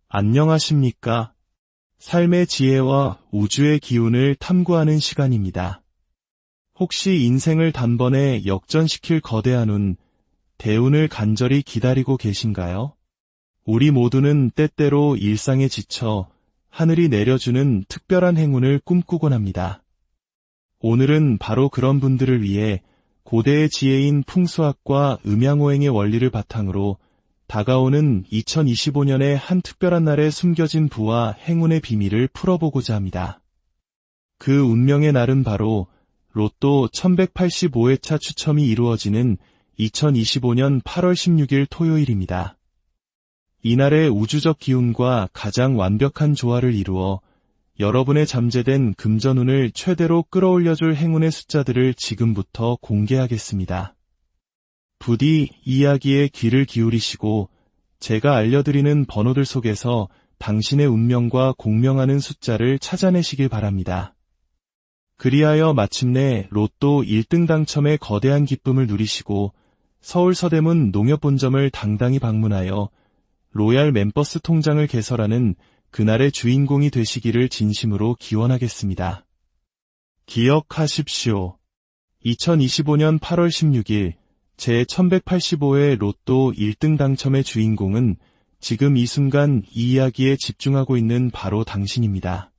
안녕하십니까? 삶의 지혜와 우주의 기운을 탐구하는 시간입니다. 혹시 인생을 단번에 역전시킬 거대한 운, 대운을 간절히 기다리고 계신가요? 우리 모두는 때때로 일상에 지쳐 하늘이 내려주는 특별한 행운을 꿈꾸곤 합니다. 오늘은 바로 그런 분들을 위해 고대의 지혜인 풍수학과 음양오행의 원리를 바탕으로 다가오는 2025년의 한 특별한 날에 숨겨진 부와 행운의 비밀을 풀어보고자 합니다. 그 운명의 날은 바로 로또 1185회차 추첨이 이루어지는 2025년 8월 16일 토요일입니다. 이날의 우주적 기운과 가장 완벽한 조화를 이루어 여러분의 잠재된 금전운을 최대로 끌어올려줄 행운의 숫자들을 지금부터 공개하겠습니다. 부디 이야기에 귀를 기울이시고 제가 알려드리는 번호들 속에서 당신의 운명과 공명하는 숫자를 찾아내시길 바랍니다. 그리하여 마침내 로또 1등 당첨의 거대한 기쁨을 누리시고 서울 서대문 농협본점을 당당히 방문하여 로얄 멤버스 통장을 개설하는 그날의 주인공이 되시기를 진심으로 기원하겠습니다. 기억하십시오. 2025년 8월 16일 제1185회 로또 1등 당첨의 주인공은 지금 이 순간 이 이야기에 집중하고 있는 바로 당신입니다.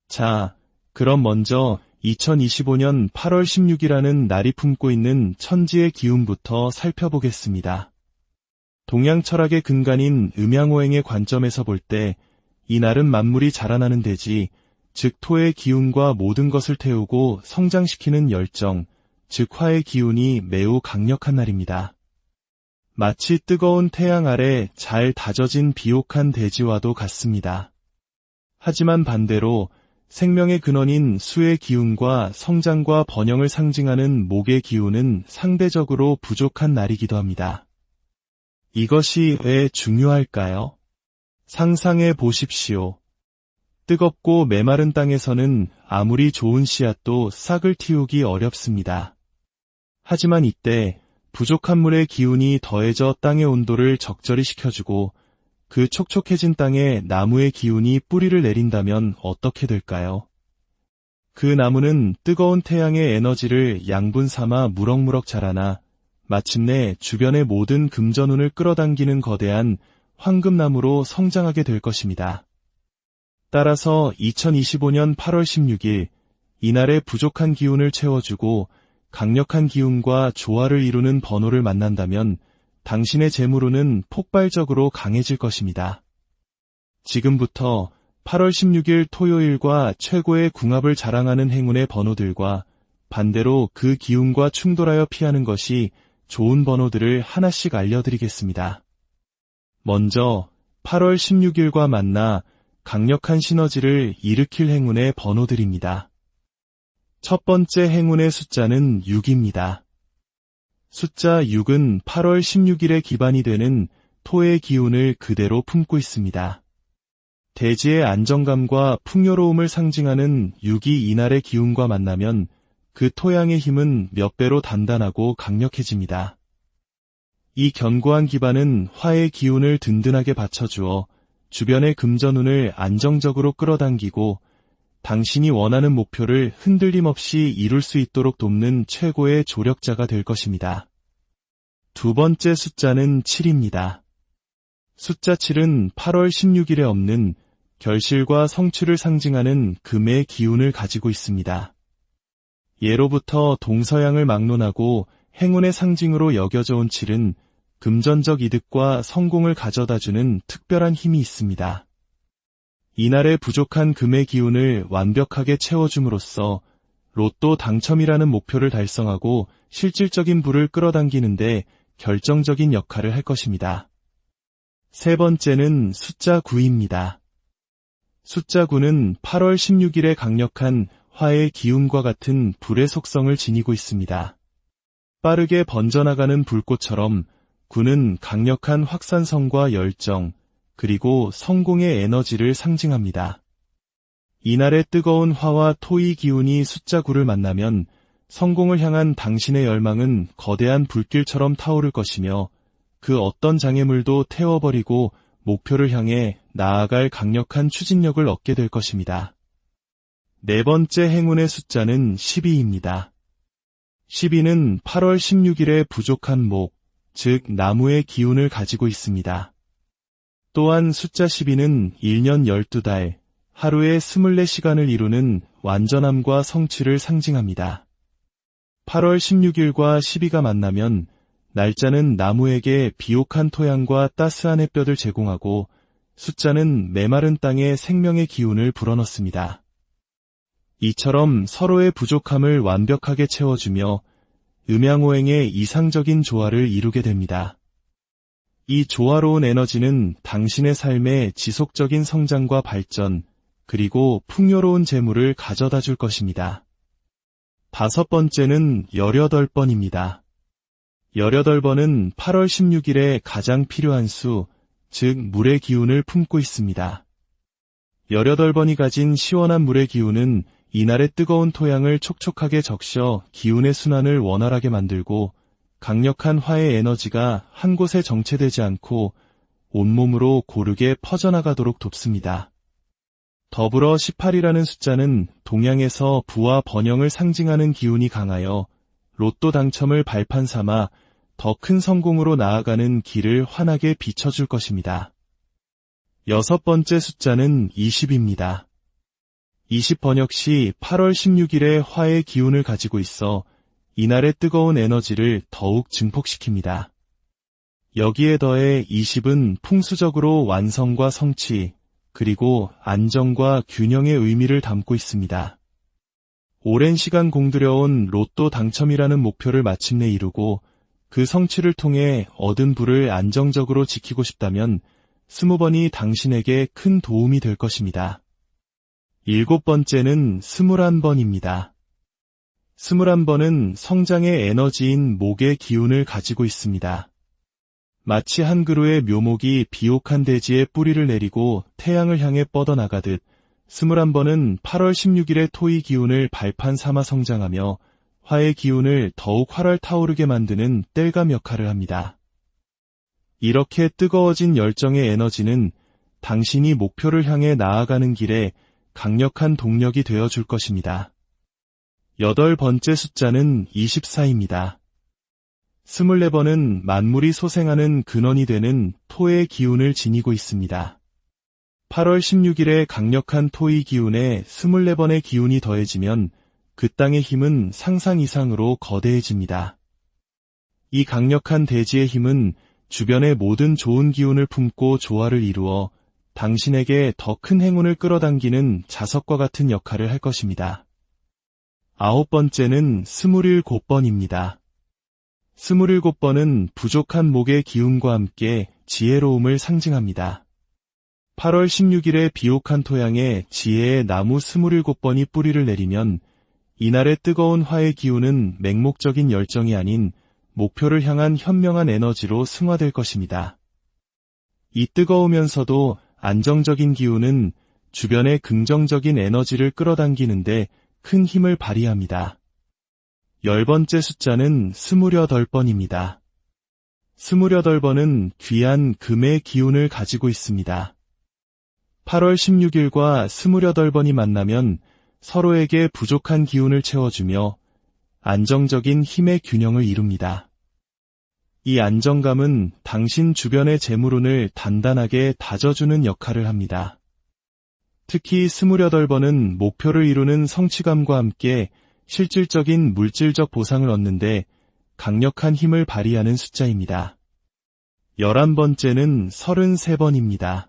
자, 그럼 먼저 2025년 8월 16일이라는 날이 품고 있는 천지의 기운부터 살펴보겠습니다. 동양 철학의 근간인 음양오행의 관점에서 볼 때 이 날은 만물이 자라나는 대지, 즉 토의 기운과 모든 것을 태우고 성장시키는 열정, 즉 화의 기운이 매우 강력한 날입니다. 마치 뜨거운 태양 아래 잘 다져진 비옥한 대지와도 같습니다. 하지만 반대로 생명의 근원인 수의 기운과 성장과 번영을 상징하는 목의 기운은 상대적으로 부족한 날이기도 합니다. 이것이 왜 중요할까요? 상상해 보십시오. 뜨겁고 메마른 땅에서는 아무리 좋은 씨앗도 싹을 틔우기 어렵습니다. 하지만 이때 부족한 물의 기운이 더해져 땅의 온도를 적절히 식혀주고 그 촉촉해진 땅에 나무의 기운이 뿌리를 내린다면 어떻게 될까요? 그 나무는 뜨거운 태양의 에너지를 양분 삼아 무럭무럭 자라나 마침내 주변의 모든 금전운을 끌어당기는 거대한 황금나무로 성장하게 될 것입니다. 따라서 2025년 8월 16일 이날의 부족한 기운을 채워주고 강력한 기운과 조화를 이루는 번호를 만난다면 당신의 재물운은 폭발적으로 강해질 것입니다. 지금부터 8월 16일 토요일과 최고의 궁합을 자랑하는 행운의 번호들과 반대로 그 기운과 충돌하여 피하는 것이 좋은 번호들을 하나씩 알려드리겠습니다. 먼저 8월 16일과 만나 강력한 시너지를 일으킬 행운의 번호들입니다. 첫 번째 행운의 숫자는 6입니다. 숫자 6은 8월 16일의 기반이 되는 토의 기운을 그대로 품고 있습니다. 대지의 안정감과 풍요로움을 상징하는 6이 이날의 기운과 만나면 그 토양의 힘은 몇 배로 단단하고 강력해집니다. 이 견고한 기반은 화의 기운을 든든하게 받쳐주어 주변의 금전운을 안정적으로 끌어당기고 당신이 원하는 목표를 흔들림 없이 이룰 수 있도록 돕는 최고의 조력자가 될 것입니다. 두 번째 숫자는 7입니다. 숫자 7은 8월 16일에 없는 결실과 성취를 상징하는 금의 기운을 가지고 있습니다. 예로부터 동서양을 막론하고 행운의 상징으로 여겨져 온 7은 금전적 이득과 성공을 가져다주는 특별한 힘이 있습니다. 이날의 부족한 금의 기운을 완벽하게 채워줌으로써 로또 당첨이라는 목표를 달성하고 실질적인 부를 끌어당기는데 결정적인 역할을 할 것입니다. 세 번째는 숫자 9입니다. 숫자 9는 8월 16일에 강력한 화의 기운과 같은 불의 속성을 지니고 있습니다. 빠르게 번져나가는 불꽃처럼 9는 강력한 확산성과 열정, 그리고 성공의 에너지를 상징합니다. 이날의 뜨거운 화와 토의 기운이 숫자 9를 만나면 성공을 향한 당신의 열망은 거대한 불길처럼 타오를 것이며 그 어떤 장애물도 태워버리고 목표를 향해 나아갈 강력한 추진력을 얻게 될 것입니다. 네 번째 행운의 숫자는 12입니다. 12는 8월 16일에 부족한 목, 즉 나무의 기운을 가지고 있습니다. 또한 숫자 12는 1년 12달, 하루에 24시간을 이루는 완전함과 성취를 상징합니다. 8월 16일과 12가 만나면 날짜는 나무에게 비옥한 토양과 따스한 햇볕을 제공하고 숫자는 메마른 땅에 생명의 기운을 불어넣습니다. 이처럼 서로의 부족함을 완벽하게 채워주며 음양오행의 이상적인 조화를 이루게 됩니다. 이 조화로운 에너지는 당신의 삶에 지속적인 성장과 발전, 그리고 풍요로운 재물을 가져다 줄 것입니다. 다섯 번째는 18번입니다. 18번은 8월 16일에 가장 필요한 수, 즉 물의 기운을 품고 있습니다. 18번이 가진 시원한 물의 기운은 이날의 뜨거운 토양을 촉촉하게 적셔 기운의 순환을 원활하게 만들고 강력한 화의 에너지가 한 곳에 정체되지 않고 온몸으로 고르게 퍼져나가도록 돕습니다. 더불어 18이라는 숫자는 동양에서 부와 번영을 상징하는 기운이 강하여 로또 당첨을 발판 삼아 더 큰 성공으로 나아가는 길을 환하게 비춰줄 것입니다. 여섯 번째 숫자는 20입니다. 20번 역시 8월 16일에 화의 기운을 가지고 있어 이날의 뜨거운 에너지를 더욱 증폭시킵니다. 여기에 더해 20은 풍수적으로 완성과 성취, 그리고 안정과 균형의 의미를 담고 있습니다. 오랜 시간 공들여온 로또 당첨이라는 목표를 마침내 이루고 그 성취를 통해 얻은 부를 안정적으로 지키고 싶다면 20번이 당신에게 큰 도움이 될 것입니다. 일곱 번째는 21번입니다. 21번은 성장의 에너지인 목의 기운을 가지고 있습니다. 마치 한 그루의 묘목이 비옥한 대지에 뿌리를 내리고 태양을 향해 뻗어나가듯 21번은 8월 16일의 토의 기운을 발판 삼아 성장하며 화의 기운을 더욱 활활 타오르게 만드는 땔감 역할을 합니다. 이렇게 뜨거워진 열정의 에너지는 당신이 목표를 향해 나아가는 길에 강력한 동력이 되어줄 것입니다. 여덟 번째 숫자는 24입니다. 24번은 만물이 소생하는 근원이 되는 토의 기운을 지니고 있습니다. 8월 16일의 강력한 토의 기운에 24번의 기운이 더해지면 그 땅의 힘은 상상 이상으로 거대해집니다. 이 강력한 대지의 힘은 주변의 모든 좋은 기운을 품고 조화를 이루어 당신에게 더 큰 행운을 끌어당기는 자석과 같은 역할을 할 것입니다. 아홉 번째는 27번입니다. 27번은 부족한 목의 기운과 함께 지혜로움을 상징합니다. 8월 16일의 비옥한 토양에 지혜의 나무 27번이 뿌리를 내리면 이날의 뜨거운 화의 기운은 맹목적인 열정이 아닌 목표를 향한 현명한 에너지로 승화될 것입니다. 이 뜨거우면서도 안정적인 기운은 주변의 긍정적인 에너지를 끌어당기는데 큰 힘을 발휘합니다. 열 번째 숫자는 28번입니다. 28번은 귀한 금의 기운을 가지고 있습니다. 8월 16일과 28번이 만나면 서로에게 부족한 기운을 채워주며 안정적인 힘의 균형을 이룹니다. 이 안정감은 당신 주변의 재물운을 단단하게 다져주는 역할을 합니다. 특히 28번은 목표를 이루는 성취감과 함께 실질적인 물질적 보상을 얻는데 강력한 힘을 발휘하는 숫자입니다. 11번째는 33번입니다.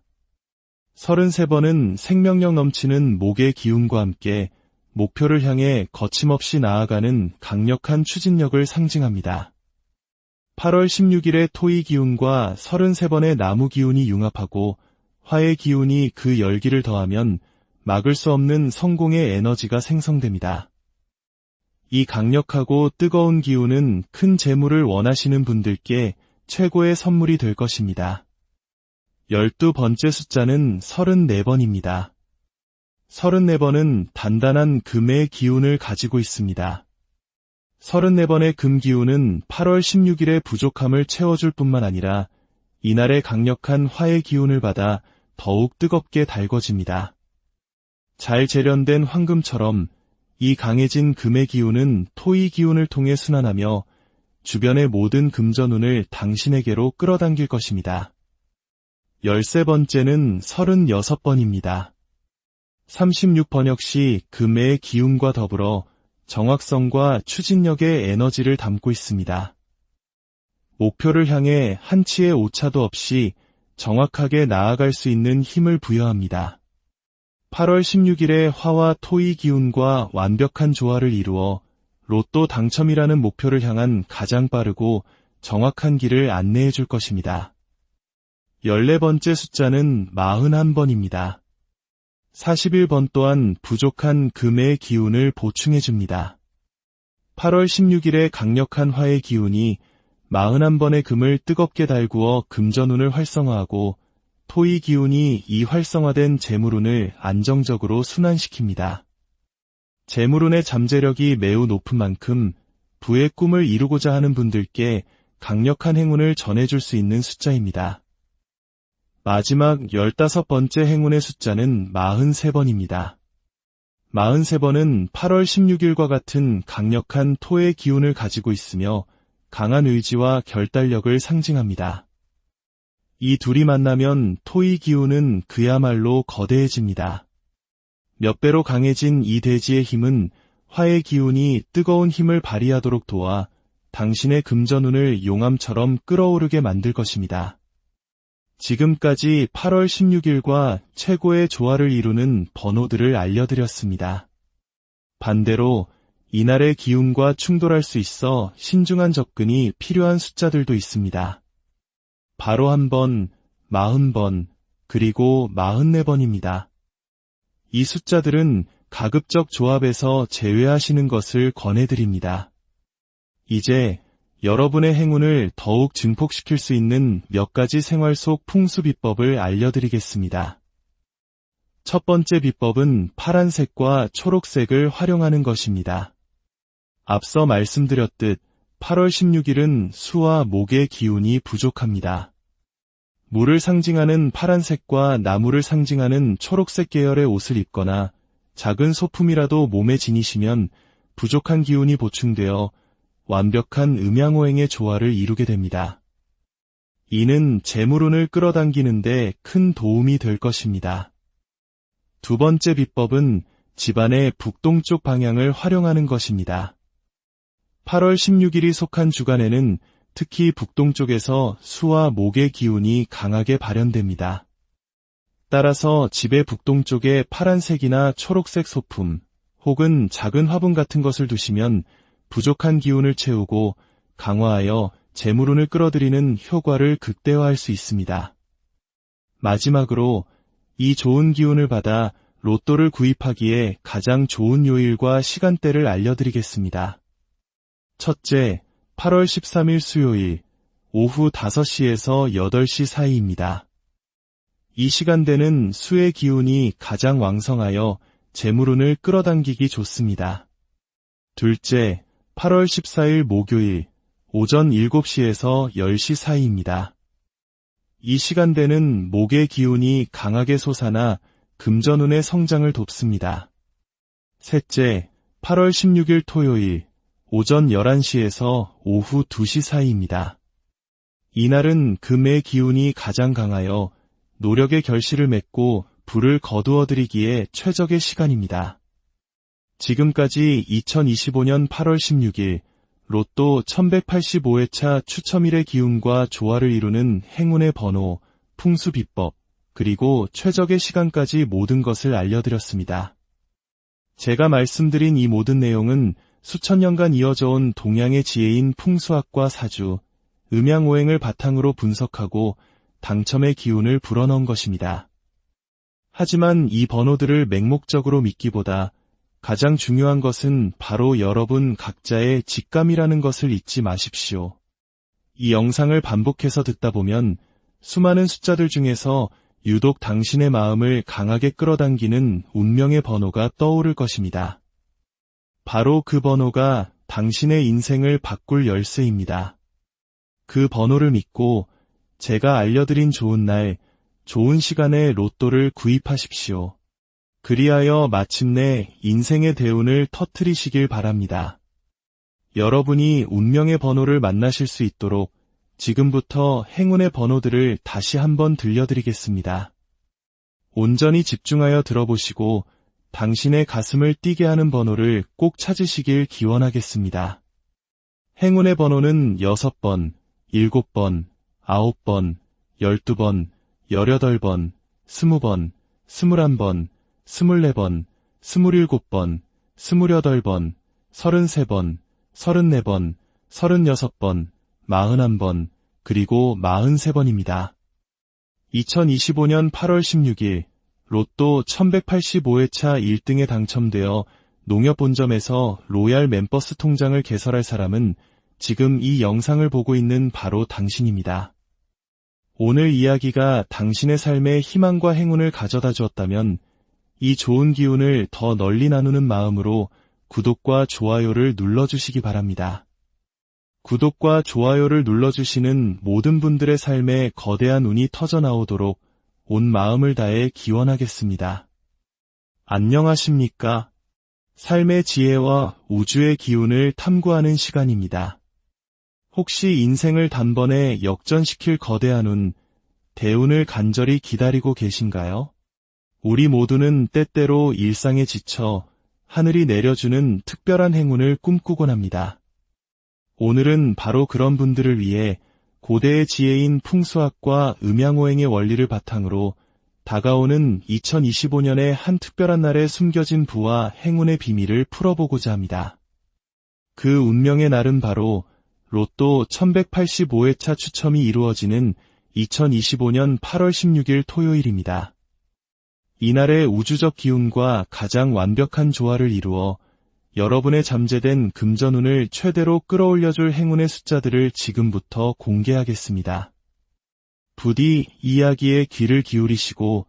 33번은 생명력 넘치는 목의 기운과 함께 목표를 향해 거침없이 나아가는 강력한 추진력을 상징합니다. 8월 16일의 토의 기운과 33번의 나무 기운이 융합하고 화의 기운이 그 열기를 더하면 막을 수 없는 성공의 에너지가 생성됩니다. 이 강력하고 뜨거운 기운은 큰 재물을 원하시는 분들께 최고의 선물이 될 것입니다. 12번째 숫자는 34번입니다. 34번은 단단한 금의 기운을 가지고 있습니다. 34번의 금 기운은 8월 16일의 부족함을 채워줄 뿐만 아니라 이날의 강력한 화의 기운을 받아 더욱 뜨겁게 달궈집니다. 잘 재련된 황금처럼 이 강해진 금의 기운은 토의 기운을 통해 순환하며 주변의 모든 금전운을 당신에게로 끌어당길 것입니다. 13번째는 36번입니다. 36번 역시 금의 기운과 더불어 정확성과 추진력의 에너지를 담고 있습니다. 목표를 향해 한치의 오차도 없이 정확하게 나아갈 수 있는 힘을 부여합니다. 8월 16일에 화와 토의 기운과 완벽한 조화를 이루어 로또 당첨이라는 목표를 향한 가장 빠르고 정확한 길을 안내해 줄 것입니다. 14번째 숫자는 41번입니다. 41번 또한 부족한 금의 기운을 보충해 줍니다. 8월 16일에 강력한 화의 기운이 41번의 금을 뜨겁게 달구어 금전운을 활성화하고 토의 기운이 이 활성화된 재물운을 안정적으로 순환시킵니다. 재물운의 잠재력이 매우 높은 만큼 부의 꿈을 이루고자 하는 분들께 강력한 행운을 전해줄 수 있는 숫자입니다. 마지막 15번째 행운의 숫자는 43번입니다. 43번은 8월 16일과 같은 강력한 토의 기운을 가지고 있으며 강한 의지와 결단력을 상징합니다. 이 둘이 만나면 토의 기운은 그야말로 거대해집니다. 몇 배로 강해진 이 대지의 힘은 화의 기운이 뜨거운 힘을 발휘하도록 도와 당신의 금전운을 용암처럼 끓어오르게 만들 것입니다. 지금까지 8월 16일과 최고의 조화를 이루는 번호들을 알려드렸습니다. 반대로 이날의 기운과 충돌할 수 있어 신중한 접근이 필요한 숫자들도 있습니다. 바로 1번, 40번, 그리고 44번입니다. 이 숫자들은 가급적 조합에서 제외하시는 것을 권해드립니다. 이제 여러분의 행운을 더욱 증폭시킬 수 있는 몇 가지 생활 속 풍수 비법을 알려드리겠습니다. 첫 번째 비법은 파란색과 초록색을 활용하는 것입니다. 앞서 말씀드렸듯 8월 16일은 수와 목의 기운이 부족합니다. 물을 상징하는 파란색과 나무를 상징하는 초록색 계열의 옷을 입거나 작은 소품이라도 몸에 지니시면 부족한 기운이 보충되어 완벽한 음양오행의 조화를 이루게 됩니다. 이는 재물운을 끌어당기는데 큰 도움이 될 것입니다. 두 번째 비법은 집안의 북동쪽 방향을 활용하는 것입니다. 8월 16일이 속한 주간에는 특히 북동쪽에서 수와 목의 기운이 강하게 발현됩니다. 따라서 집의 북동쪽에 파란색이나 초록색 소품 혹은 작은 화분 같은 것을 두시면 부족한 기운을 채우고 강화하여 재물운을 끌어들이는 효과를 극대화할 수 있습니다. 마지막으로 이 좋은 기운을 받아 로또를 구입하기에 가장 좋은 요일과 시간대를 알려드리겠습니다. 첫째, 8월 13일 수요일 오후 5시에서 8시 사이입니다. 이 시간대는 수의 기운이 가장 왕성하여 재물운을 끌어당기기 좋습니다. 둘째, 8월 14일 목요일 오전 7시에서 10시 사이입니다. 이 시간대는 목의 기운이 강하게 솟아나 금전운의 성장을 돕습니다. 셋째, 8월 16일 토요일 오전 11시에서 오후 2시 사이입니다. 이날은 금의 기운이 가장 강하여 노력의 결실을 맺고 부를 거두어들이기에 최적의 시간입니다. 지금까지 2025년 8월 16일 로또 1185회차 추첨일의 기운과 조화를 이루는 행운의 번호, 풍수 비법, 그리고 최적의 시간까지 모든 것을 알려드렸습니다. 제가 말씀드린 이 모든 내용은 수천 년간 이어져온 동양의 지혜인 풍수학과 사주, 음양오행을 바탕으로 분석하고 당첨의 기운을 불어넣은 것입니다. 하지만 이 번호들을 맹목적으로 믿기보다 가장 중요한 것은 바로 여러분 각자의 직감이라는 것을 잊지 마십시오. 이 영상을 반복해서 듣다 보면 수많은 숫자들 중에서 유독 당신의 마음을 강하게 끌어당기는 운명의 번호가 떠오를 것입니다. 바로 그 번호가 당신의 인생을 바꿀 열쇠입니다. 그 번호를 믿고 제가 알려드린 좋은 날, 좋은 시간에 로또를 구입하십시오. 그리하여 마침내 인생의 대운을 터뜨리시길 바랍니다. 여러분이 운명의 번호를 만나실 수 있도록 지금부터 행운의 번호들을 다시 한번 들려드리겠습니다. 온전히 집중하여 들어보시고 당신의 가슴을 뛰게 하는 번호를 꼭 찾으시길 기원하겠습니다. 행운의 번호는 6번, 7번, 9번, 12번, 18번, 20번, 21번, 24번, 27번, 28번, 33번, 34번, 36번, 41번, 그리고 43번입니다. 2025년 8월 16일 로또 1185회차 1등에 당첨되어 농협본점에서 로얄 멤버스 통장을 개설할 사람은 지금 이 영상을 보고 있는 바로 당신입니다. 오늘 이야기가 당신의 삶에 희망과 행운을 가져다 주었다면 이 좋은 기운을 더 널리 나누는 마음으로 구독과 좋아요를 눌러주시기 바랍니다. 구독과 좋아요를 눌러주시는 모든 분들의 삶에 거대한 운이 터져나오도록 온 마음을 다해 기원하겠습니다. 안녕하십니까? 삶의 지혜와 우주의 기운을 탐구하는 시간입니다. 혹시 인생을 단번에 역전시킬 거대한 운, 대운을 간절히 기다리고 계신가요? 우리 모두는 때때로 일상에 지쳐 하늘이 내려주는 특별한 행운을 꿈꾸곤 합니다. 오늘은 바로 그런 분들을 위해 고대의 지혜인 풍수학과 음양오행의 원리를 바탕으로 다가오는 2025년의 한 특별한 날에 숨겨진 부와 행운의 비밀을 풀어보고자 합니다. 그 운명의 날은 바로 로또 1185회차 추첨이 이루어지는 2025년 8월 16일 토요일입니다. 이날의 우주적 기운과 가장 완벽한 조화를 이루어 여러분의 잠재된 금전운을 최대로 끌어올려줄 행운의 숫자들을 지금부터 공개하겠습니다. 부디 이야기에 귀를 기울이시고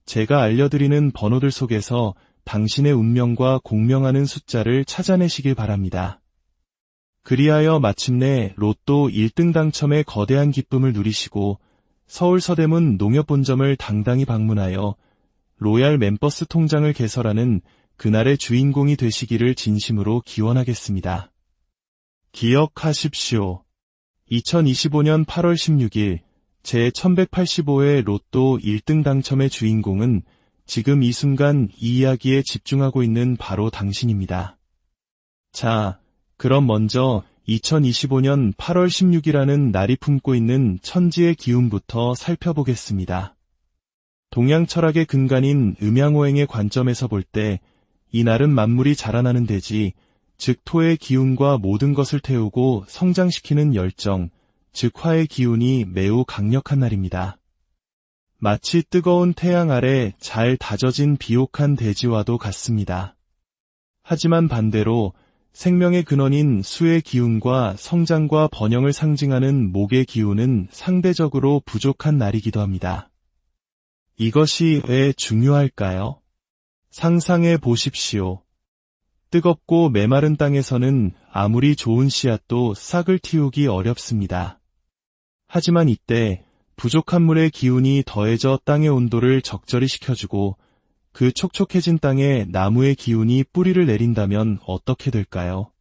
제가 알려드리는 번호들 속에서 당신의 운명과 공명하는 숫자를 찾아내시길 바랍니다. 그리하여 마침내 로또 1등 당첨의 거대한 기쁨을 누리시고 서울 서대문 농협본점을 당당히 방문하여 로얄 멤버스 통장을 개설하는 그날의 주인공이 되시기를 진심으로 기원하겠습니다. 기억하십시오. 2025년 8월 16일 제1185회 로또 1등 당첨의 주인공은 지금 이 순간 이 이야기에 집중하고 있는 바로 당신입니다. 자, 그럼 먼저 2025년 8월 16일이라는 날이 품고 있는 천지의 기운부터 살펴보겠습니다. 동양 철학의 근간인 음양오행의 관점에서 볼 때 이 날은 만물이 자라나는 대지, 즉 토의 기운과 모든 것을 태우고 성장시키는 열정, 즉 화의 기운이 매우 강력한 날입니다. 마치 뜨거운 태양 아래 잘 다져진 비옥한 대지와도 같습니다. 하지만 반대로 생명의 근원인 수의 기운과 성장과 번영을 상징하는 목의 기운은 상대적으로 부족한 날이기도 합니다. 이것이 왜 중요할까요? 상상해 보십시오. 뜨겁고 메마른 땅에서는 아무리 좋은 씨앗도 싹을 틔우기 어렵습니다. 하지만 이때 부족한 물의 기운이 더해져 땅의 온도를 적절히 식혀주고 그 촉촉해진 땅에 나무의 기운이 뿌리를 내린다면 어떻게 될까요?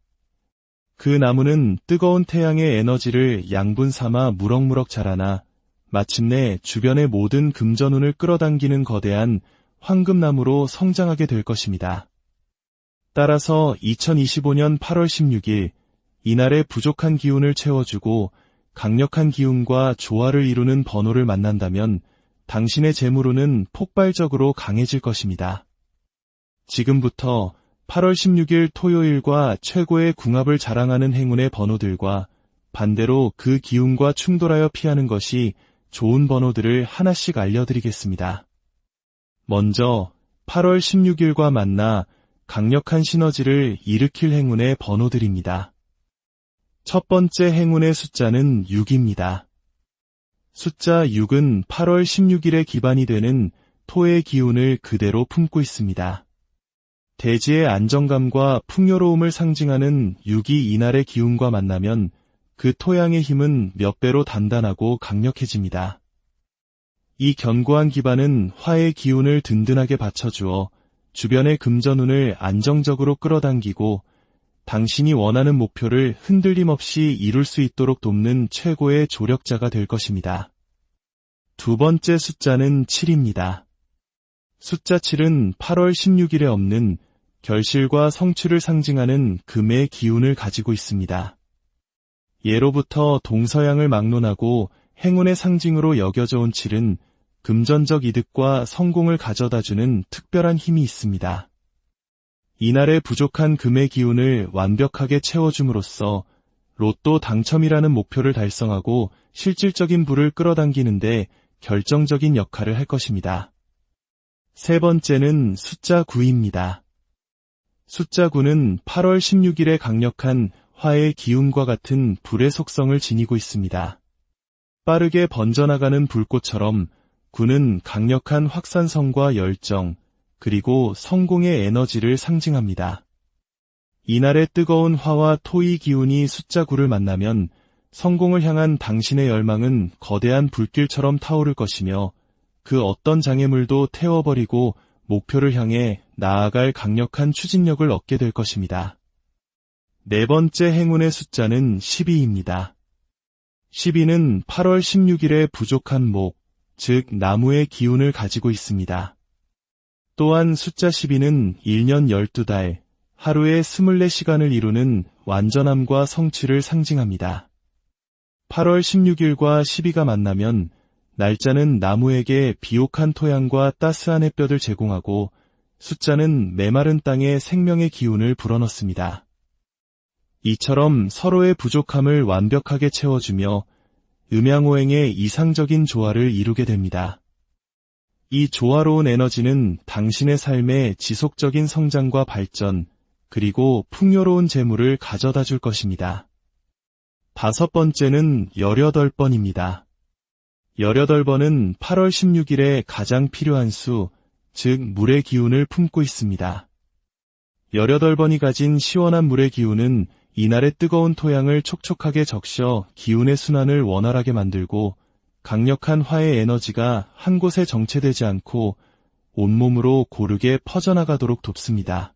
그 나무는 뜨거운 태양의 에너지를 양분 삼아 무럭무럭 자라나 마침내 주변의 모든 금전운을 끌어당기는 거대한 황금나무로 성장하게 될 것입니다. 따라서 2025년 8월 16일 이날의 부족한 기운을 채워주고 강력한 기운과 조화를 이루는 번호를 만난다면 당신의 재물운은 폭발적으로 강해질 것입니다. 지금부터 8월 16일 토요일과 최고의 궁합을 자랑하는 행운의 번호들과 반대로 그 기운과 충돌하여 피하는 것이 좋은 번호들을 하나씩 알려드리겠습니다. 먼저 8월 16일과 만나 강력한 시너지를 일으킬 행운의 번호들입니다. 첫 번째 행운의 숫자는 6입니다. 숫자 6은 8월 16일의 기반이 되는 토의 기운을 그대로 품고 있습니다. 대지의 안정감과 풍요로움을 상징하는 6이 이날의 기운과 만나면 그 토양의 힘은 몇 배로 단단하고 강력해집니다. 이 견고한 기반은 화의 기운을 든든하게 받쳐주어 주변의 금전운을 안정적으로 끌어당기고 당신이 원하는 목표를 흔들림 없이 이룰 수 있도록 돕는 최고의 조력자가 될 것입니다. 두 번째 숫자는 7입니다. 숫자 7은 8월 16일에 없는 결실과 성취를 상징하는 금의 기운을 가지고 있습니다. 예로부터 동서양을 막론하고 행운의 상징으로 여겨져 온 7은 금전적 이득과 성공을 가져다주는 특별한 힘이 있습니다. 이날의 부족한 금의 기운을 완벽하게 채워줌으로써 로또 당첨이라는 목표를 달성하고 실질적인 부를 끌어당기는데 결정적인 역할을 할 것입니다. 세 번째는 숫자 9입니다. 숫자 9는 8월 16일에 강력한 화의 기운과 같은 불의 속성을 지니고 있습니다. 빠르게 번져나가는 불꽃처럼 9는 강력한 확산성과 열정, 그리고 성공의 에너지를 상징합니다. 이날의 뜨거운 화와 토의 기운이 숫자 9를 만나면 성공을 향한 당신의 열망은 거대한 불길처럼 타오를 것이며 그 어떤 장애물도 태워버리고 목표를 향해 나아갈 강력한 추진력을 얻게 될 것입니다. 네 번째 행운의 숫자는 12입니다. 12는 8월 16일에 부족한 목, 즉 나무의 기운을 가지고 있습니다. 또한 숫자 12는 1년 12달, 하루에 24시간을 이루는 완전함과 성취를 상징합니다. 8월 16일과 12가 만나면 날짜는 나무에게 비옥한 토양과 따스한 햇볕을 제공하고 숫자는 메마른 땅에 생명의 기운을 불어넣습니다. 이처럼 서로의 부족함을 완벽하게 채워주며 음양오행의 이상적인 조화를 이루게 됩니다. 이 조화로운 에너지는 당신의 삶에 지속적인 성장과 발전, 그리고 풍요로운 재물을 가져다 줄 것입니다. 다섯 번째는 18번입니다. 18번은 8월 16일에 가장 필요한 수, 즉 물의 기운을 품고 있습니다. 18번이 가진 시원한 물의 기운은 이날의 뜨거운 토양을 촉촉하게 적셔 기운의 순환을 원활하게 만들고 강력한 화의 에너지가 한 곳에 정체되지 않고 온몸으로 고르게 퍼져나가도록 돕습니다.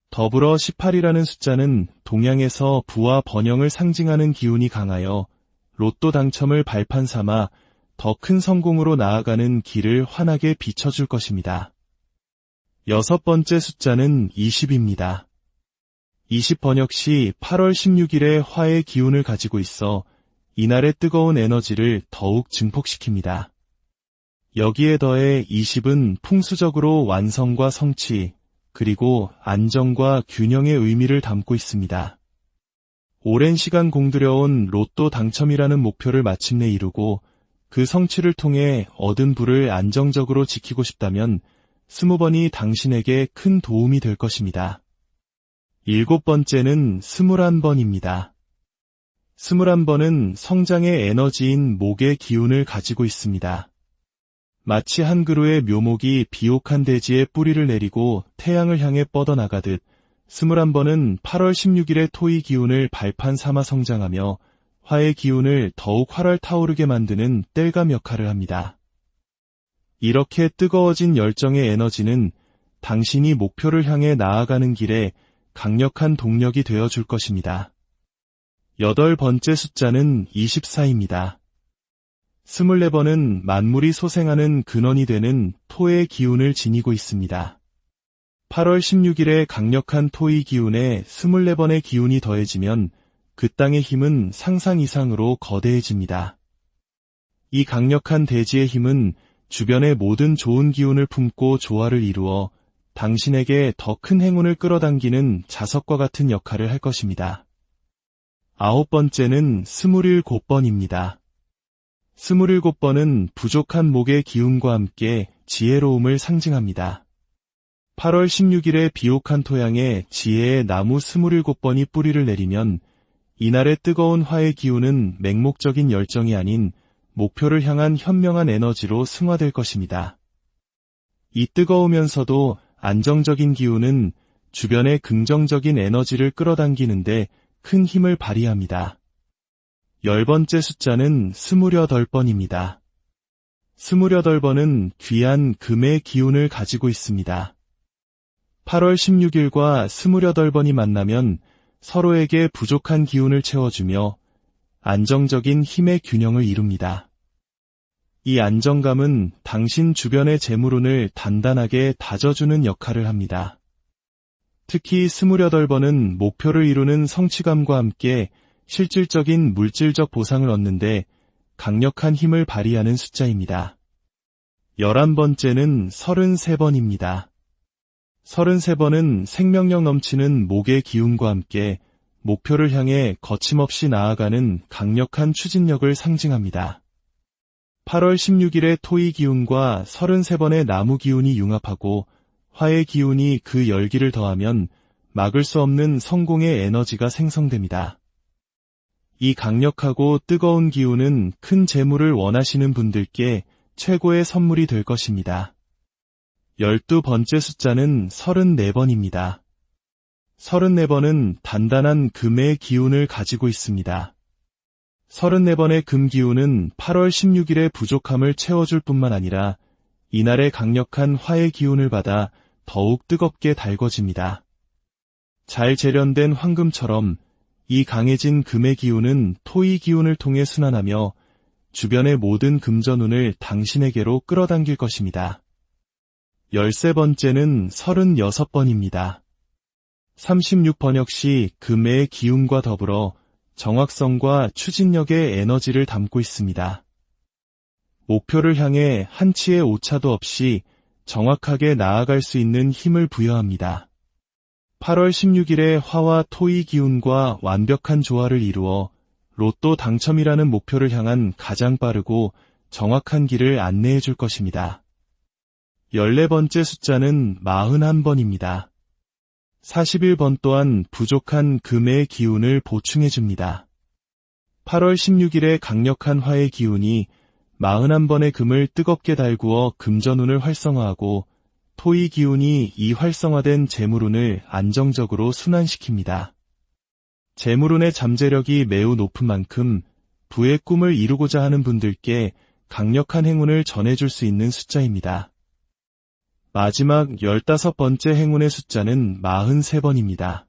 더불어 18이라는 숫자는 동양에서 부와 번영을 상징하는 기운이 강하여 로또 당첨을 발판 삼아 더 큰 성공으로 나아가는 길을 환하게 비춰줄 것입니다. 여섯 번째 숫자는 20입니다. 20번 역시 8월 16일에 화의 기운을 가지고 있어 이날의 뜨거운 에너지를 더욱 증폭시킵니다. 여기에 더해 20은 풍수적으로 완성과 성취, 그리고 안정과 균형의 의미를 담고 있습니다. 오랜 시간 공들여온 로또 당첨이라는 목표를 마침내 이루고 그 성취를 통해 얻은 부를 안정적으로 지키고 싶다면 20번이 당신에게 큰 도움이 될 것입니다. 일곱 번째는 21번입니다. 21번은 성장의 에너지인 목의 기운을 가지고 있습니다. 마치 한 그루의 묘목이 비옥한 대지에 뿌리를 내리고 태양을 향해 뻗어나가듯 21번은 8월 16일의 토의 기운을 발판 삼아 성장하며 화의 기운을 더욱 활활 타오르게 만드는 땔감 역할을 합니다. 이렇게 뜨거워진 열정의 에너지는 당신이 목표를 향해 나아가는 길에 강력한 동력이 되어줄 것입니다. 여덟 번째 숫자는 24입니다. 24번은 만물이 소생하는 근원이 되는 토의 기운을 지니고 있습니다. 8월 16일에 강력한 토의 기운에 24번의 기운이 더해지면 그 땅의 힘은 상상 이상으로 거대해집니다. 이 강력한 대지의 힘은 주변의 모든 좋은 기운을 품고 조화를 이루어 당신에게 더 큰 행운을 끌어당기는 자석과 같은 역할을 할 것입니다. 아홉 번째는 27번입니다. 27번은 부족한 목의 기운과 함께 지혜로움을 상징합니다. 8월 16일에 비옥한 토양에 지혜의 나무 27번이 뿌리를 내리면 이날의 뜨거운 화의 기운은 맹목적인 열정이 아닌 목표를 향한 현명한 에너지로 승화될 것입니다. 이 뜨거우면서도 안정적인 기운은 주변의 긍정적인 에너지를 끌어당기는데 큰 힘을 발휘합니다. 열 번째 숫자는 28번입니다. 28번은 귀한 금의 기운을 가지고 있습니다. 8월 16일과 28번이 만나면 서로에게 부족한 기운을 채워주며 안정적인 힘의 균형을 이룹니다. 이 안정감은 당신 주변의 재물운을 단단하게 다져주는 역할을 합니다. 특히 28번은 목표를 이루는 성취감과 함께 실질적인 물질적 보상을 얻는데 강력한 힘을 발휘하는 숫자입니다. 11번째는 33번입니다. 33번은 생명력 넘치는 목의 기운과 함께 목표를 향해 거침없이 나아가는 강력한 추진력을 상징합니다. 8월 16일의 토의 기운과 33번의 나무 기운이 융합하고 화의 기운이 그 열기를 더하면 막을 수 없는 성공의 에너지가 생성됩니다. 이 강력하고 뜨거운 기운은 큰 재물을 원하시는 분들께 최고의 선물이 될 것입니다. 12번째 숫자는 34번입니다. 34번은 단단한 금의 기운을 가지고 있습니다. 34번의 금 기운은 8월 16일의 부족함을 채워줄 뿐만 아니라 이날의 강력한 화의 기운을 받아 더욱 뜨겁게 달궈집니다. 잘 재련된 황금처럼 이 강해진 금의 기운은 토의 기운을 통해 순환하며 주변의 모든 금전운을 당신에게로 끌어당길 것입니다. 13번째는 36번입니다. 36번 역시 금의 기운과 더불어 정확성과 추진력의 에너지를 담고 있습니다. 목표를 향해 한치의 오차도 없이 정확하게 나아갈 수 있는 힘을 부여합니다. 8월 16일의 화와 토의 기운과 완벽한 조화를 이루어 로또 당첨이라는 목표를 향한 가장 빠르고 정확한 길을 안내해 줄 것입니다. 14번째 숫자는 41번입니다. 41번 또한 부족한 금의 기운을 보충해 줍니다. 8월 16일의 강력한 화의 기운이 41번의 금을 뜨겁게 달구어 금전운을 활성화하고 토의 기운이 이 활성화된 재물운을 안정적으로 순환시킵니다. 재물운의 잠재력이 매우 높은 만큼 부의 꿈을 이루고자 하는 분들께 강력한 행운을 전해줄 수 있는 숫자입니다. 마지막 15번째 행운의 숫자는 43번입니다.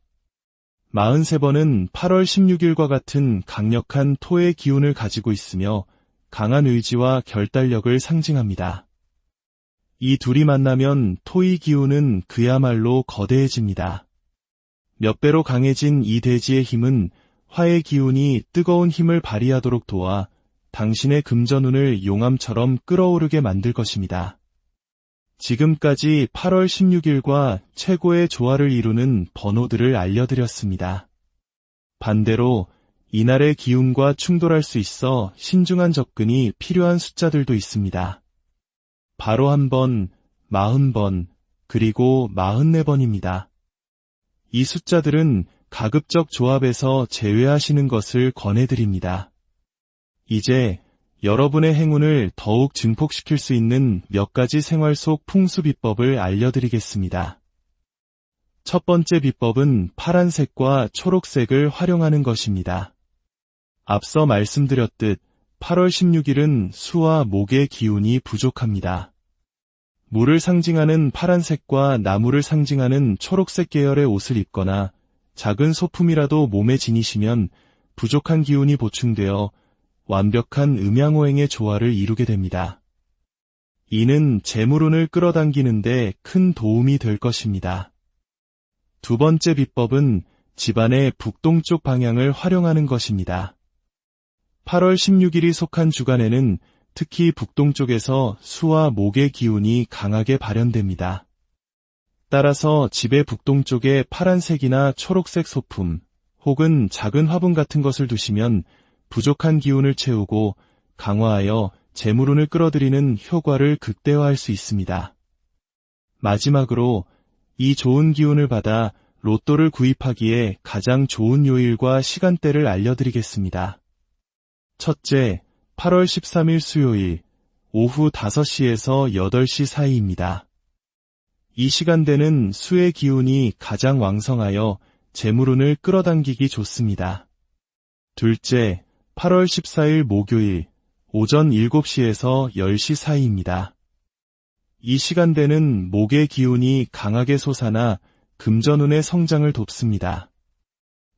43번은 8월 16일과 같은 강력한 토의 기운을 가지고 있으며 강한 의지와 결단력을 상징합니다. 이 둘이 만나면 토의 기운은 그야말로 거대해집니다. 몇 배로 강해진 이 대지의 힘은 화의 기운이 뜨거운 힘을 발휘하도록 도와 당신의 금전운을 용암처럼 끓어오르게 만들 것입니다. 지금까지 8월 16일과 최고의 조화를 이루는 번호들을 알려드렸습니다. 반대로 이날의 기운과 충돌할 수 있어 신중한 접근이 필요한 숫자들도 있습니다. 바로 1번, 40번, 그리고 44번입니다. 이 숫자들은 가급적 조합에서 제외하시는 것을 권해드립니다. 이제 여러분의 행운을 더욱 증폭시킬 수 있는 몇 가지 생활 속 풍수 비법을 알려드리겠습니다. 첫 번째 비법은 파란색과 초록색을 활용하는 것입니다. 앞서 말씀드렸듯 8월 16일은 수와 목의 기운이 부족합니다. 물을 상징하는 파란색과 나무를 상징하는 초록색 계열의 옷을 입거나 작은 소품이라도 몸에 지니시면 부족한 기운이 보충되어 완벽한 음양오행의 조화를 이루게 됩니다. 이는 재물운을 끌어당기는데 큰 도움이 될 것입니다. 두 번째 비법은 집안의 북동쪽 방향을 활용하는 것입니다. 8월 16일이 속한 주간에는 특히 북동쪽에서 수와 목의 기운이 강하게 발현됩니다. 따라서 집의 북동쪽에 파란색이나 초록색 소품 혹은 작은 화분 같은 것을 두시면 부족한 기운을 채우고 강화하여 재물운을 끌어들이는 효과를 극대화할 수 있습니다. 마지막으로 이 좋은 기운을 받아 로또를 구입하기에 가장 좋은 요일과 시간대를 알려드리겠습니다. 첫째, 8월 13일 수요일 오후 5시에서 8시 사이입니다. 이 시간대는 수의 기운이 가장 왕성하여 재물운을 끌어당기기 좋습니다. 둘째, 8월 14일 목요일 오전 7시에서 10시 사이입니다. 이 시간대는 목의 기운이 강하게 솟아나 금전운의 성장을 돕습니다.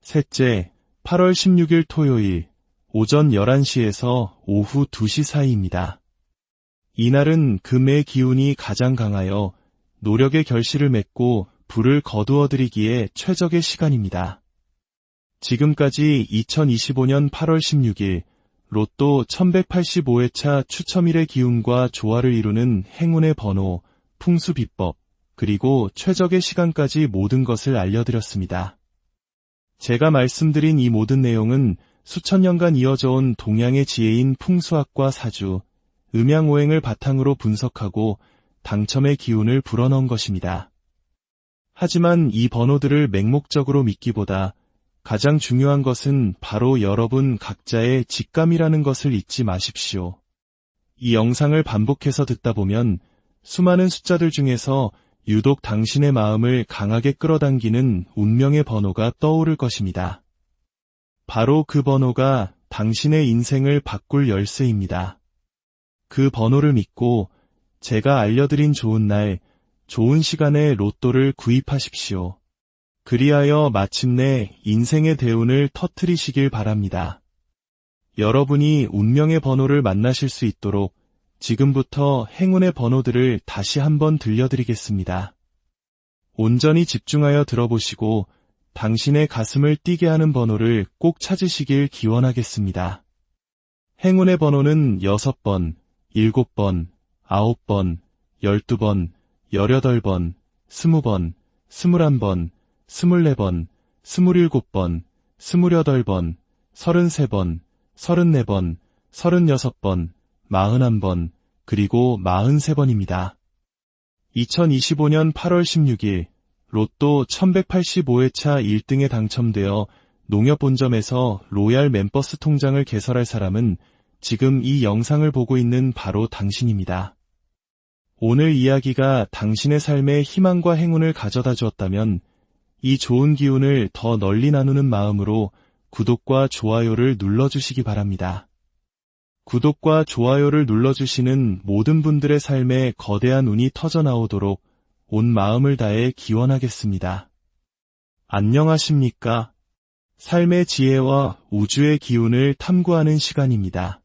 셋째, 8월 16일 토요일 오전 11시에서 오후 2시 사이입니다. 이날은 금의 기운이 가장 강하여 노력의 결실을 맺고 불을 거두어들이기에 최적의 시간입니다. 지금까지 2025년 8월 16일 로또 1185회차 추첨일의 기운과 조화를 이루는 행운의 번호, 풍수 비법, 그리고 최적의 시간까지 모든 것을 알려드렸습니다. 제가 말씀드린 이 모든 내용은 수천 년간 이어져 온 동양의 지혜인 풍수학과 사주, 음양오행을 바탕으로 분석하고 당첨의 기운을 불어넣은 것입니다. 하지만 이 번호들을 맹목적으로 믿기보다 가장 중요한 것은 바로 여러분 각자의 직감이라는 것을 잊지 마십시오. 이 영상을 반복해서 듣다 보면 수많은 숫자들 중에서 유독 당신의 마음을 강하게 끌어당기는 운명의 번호가 떠오를 것입니다. 바로 그 번호가 당신의 인생을 바꿀 열쇠입니다. 그 번호를 믿고 제가 알려드린 좋은 날, 좋은 시간에 로또를 구입하십시오. 그리하여 마침내 인생의 대운을 터뜨리시길 바랍니다. 여러분이 운명의 번호를 만나실 수 있도록 지금부터 행운의 번호들을 다시 한번 들려드리겠습니다. 온전히 집중하여 들어보시고 당신의 가슴을 뛰게 하는 번호를 꼭 찾으시길 기원하겠습니다. 행운의 번호는 6번, 7번, 9번, 12번, 18번, 20번, 21번, 24번, 27번, 28번, 33번, 34번, 36번, 41번, 그리고 43번입니다. 2025년 8월 16일 로또 1185회차 1등에 당첨되어 농협본점에서 로얄 멤버스 통장을 개설할 사람은 지금 이 영상을 보고 있는 바로 당신입니다. 오늘 이야기가 당신의 삶에 희망과 행운을 가져다 주었다면 이 좋은 기운을 더 널리 나누는 마음으로 구독과 좋아요를 눌러주시기 바랍니다. 구독과 좋아요를 눌러주시는 모든 분들의 삶에 거대한 운이 터져나오도록 온 마음을 다해 기원하겠습니다. 안녕하십니까? 삶의 지혜와 우주의 기운을 탐구하는 시간입니다.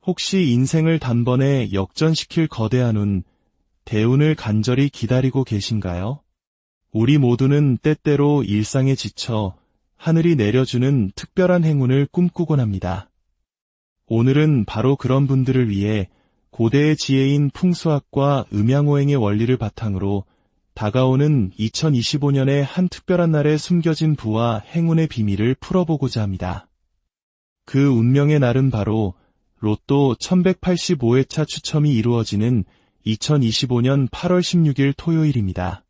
혹시 인생을 단번에 역전시킬 거대한 운, 대운을 간절히 기다리고 계신가요? 우리 모두는 때때로 일상에 지쳐 하늘이 내려주는 특별한 행운을 꿈꾸곤 합니다. 오늘은 바로 그런 분들을 위해 고대의 지혜인 풍수학과 음양오행의 원리를 바탕으로 다가오는 2025년의 한 특별한 날에 숨겨진 부와 행운의 비밀을 풀어보고자 합니다. 그 운명의 날은 바로 로또 1185회차 추첨이 이루어지는 2025년 8월 16일 토요일입니다.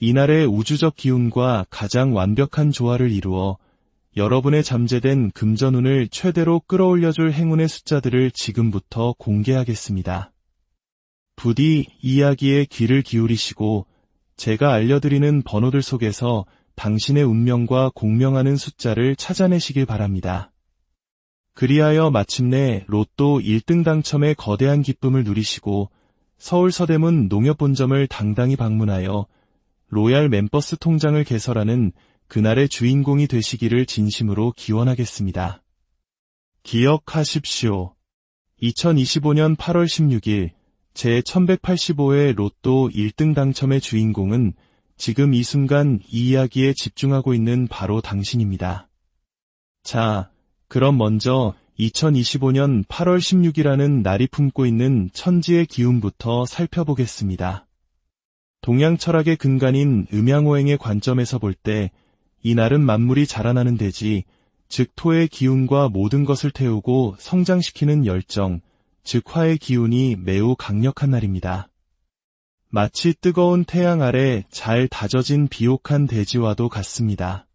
이날의 우주적 기운과 가장 완벽한 조화를 이루어 여러분의 잠재된 금전운을 최대로 끌어올려줄 행운의 숫자들을 지금부터 공개하겠습니다. 부디 이야기에 귀를 기울이시고 제가 알려드리는 번호들 속에서 당신의 운명과 공명하는 숫자를 찾아내시길 바랍니다. 그리하여 마침내 로또 1등 당첨의 거대한 기쁨을 누리시고 서울 서대문 농협본점을 당당히 방문하여 로얄 멤버스 통장을 개설하는 그날의 주인공이 되시기를 진심으로 기원하겠습니다. 기억하십시오. 2025년 8월 16일 제1185회 로또 1등 당첨의 주인공은 지금 이 순간 이 이야기에 집중하고 있는 바로 당신입니다. 자, 그럼 먼저 2025년 8월 16일이라는 날이 품고 있는 천지의 기운부터 살펴보겠습니다. 동양 철학의 근간인 음양오행의 관점에서 볼 때 이 날은 만물이 자라나는 대지, 즉 토의 기운과 모든 것을 태우고 성장시키는 열정, 즉 화의 기운이 매우 강력한 날입니다. 마치 뜨거운 태양 아래 잘 다져진 비옥한 대지와도 같습니다.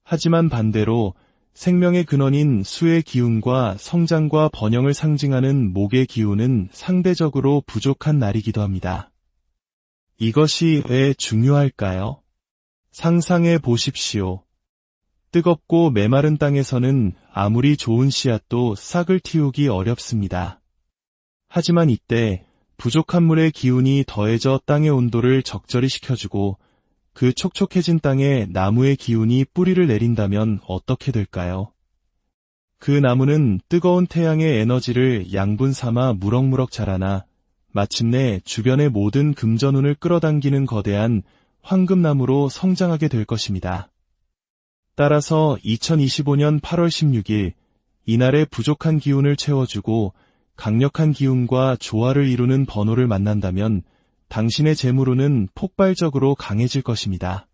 하지만 반대로 생명의 근원인 수의 기운과 성장과 번영을 상징하는 목의 기운은 상대적으로 부족한 날이기도 합니다. 이것이 왜 중요할까요? 상상해 보십시오. 뜨겁고 메마른 땅에서는 아무리 좋은 씨앗도 싹을 틔우기 어렵습니다. 하지만 이때 부족한 물의 기운이 더해져 땅의 온도를 적절히 식혀주고 그 촉촉해진 땅에 나무의 기운이 뿌리를 내린다면 어떻게 될까요? 그 나무는 뜨거운 태양의 에너지를 양분 삼아 무럭무럭 자라나 마침내 주변의 모든 금전운을 끌어당기는 거대한 황금나무로 성장하게 될 것입니다. 따라서 2025년 8월 16일, 이날의 부족한 기운을 채워주고 강력한 기운과 조화를 이루는 번호를 만난다면 당신의 재물운은 폭발적으로 강해질 것입니다.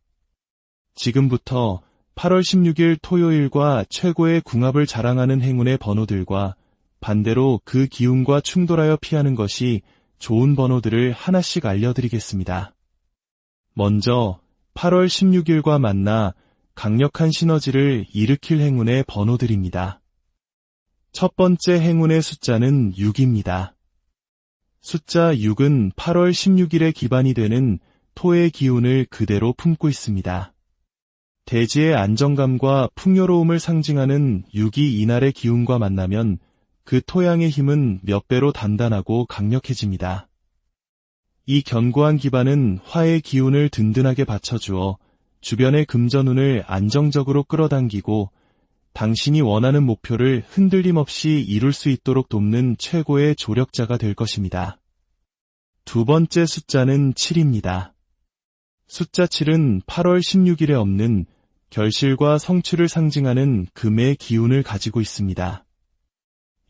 지금부터 8월 16일 토요일과 최고의 궁합을 자랑하는 행운의 번호들과 반대로 그 기운과 충돌하여 피하는 것이 좋은 번호들을 하나씩 알려드리겠습니다. 먼저 8월 16일과 만나 강력한 시너지를 일으킬 행운의 번호들입니다. 첫 번째 행운의 숫자는 6입니다. 숫자 6은 8월 16일의 기반이 되는 토의 기운을 그대로 품고 있습니다. 대지의 안정감과 풍요로움을 상징하는 6이 이날의 기운과 만나면 그 토양의 힘은 몇 배로 단단하고 강력해집니다. 이 견고한 기반은 화의 기운을 든든하게 받쳐주어 주변의 금전운을 안정적으로 끌어당기고 당신이 원하는 목표를 흔들림 없이 이룰 수 있도록 돕는 최고의 조력자가 될 것입니다. 두 번째 숫자는 7입니다. 숫자 7은 8월 16일에 없는 결실과 성취를 상징하는 금의 기운을 가지고 있습니다.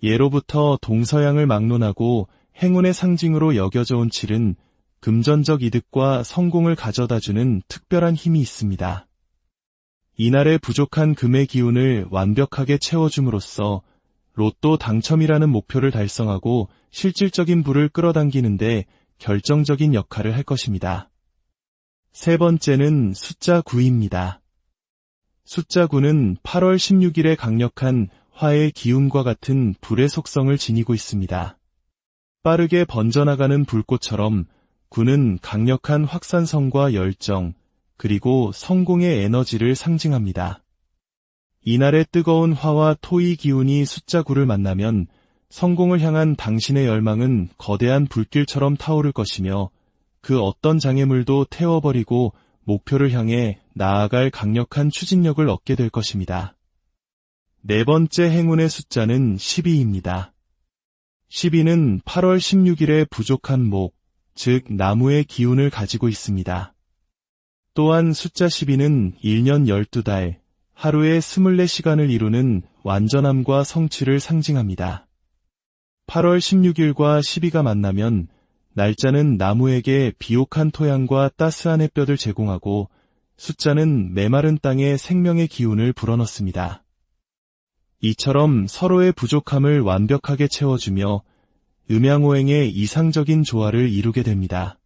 예로부터 동서양을 막론하고 행운의 상징으로 여겨져 온 7은 금전적 이득과 성공을 가져다주는 특별한 힘이 있습니다. 이날의 부족한 금의 기운을 완벽하게 채워줌으로써 로또 당첨이라는 목표를 달성하고 실질적인 부를 끌어당기는데 결정적인 역할을 할 것입니다. 세 번째는 숫자 9입니다. 숫자 9는 8월 16일에 강력한 화의 기운과 같은 불의 속성을 지니고 있습니다. 빠르게 번져나가는 불꽃처럼 9는 강력한 확산성과 열정, 그리고 성공의 에너지를 상징합니다. 이날의 뜨거운 화와 토의 기운이 숫자 9를 만나면 성공을 향한 당신의 열망은 거대한 불길처럼 타오를 것이며 그 어떤 장애물도 태워버리고 목표를 향해 나아갈 강력한 추진력을 얻게 될 것입니다. 네 번째 행운의 숫자는 12입니다. 12는 8월 16일의 부족한 목, 즉 나무의 기운을 가지고 있습니다. 또한 숫자 12는 1년 12달, 하루에 24시간을 이루는 완전함과 성취를 상징합니다. 8월 16일과 12가 만나면 날짜는 나무에게 비옥한 토양과 따스한 햇볕을 제공하고 숫자는 메마른 땅에 생명의 기운을 불어넣습니다. 이처럼 서로의 부족함을 완벽하게 채워주며 음양오행의 이상적인 조화를 이루게 됩니다.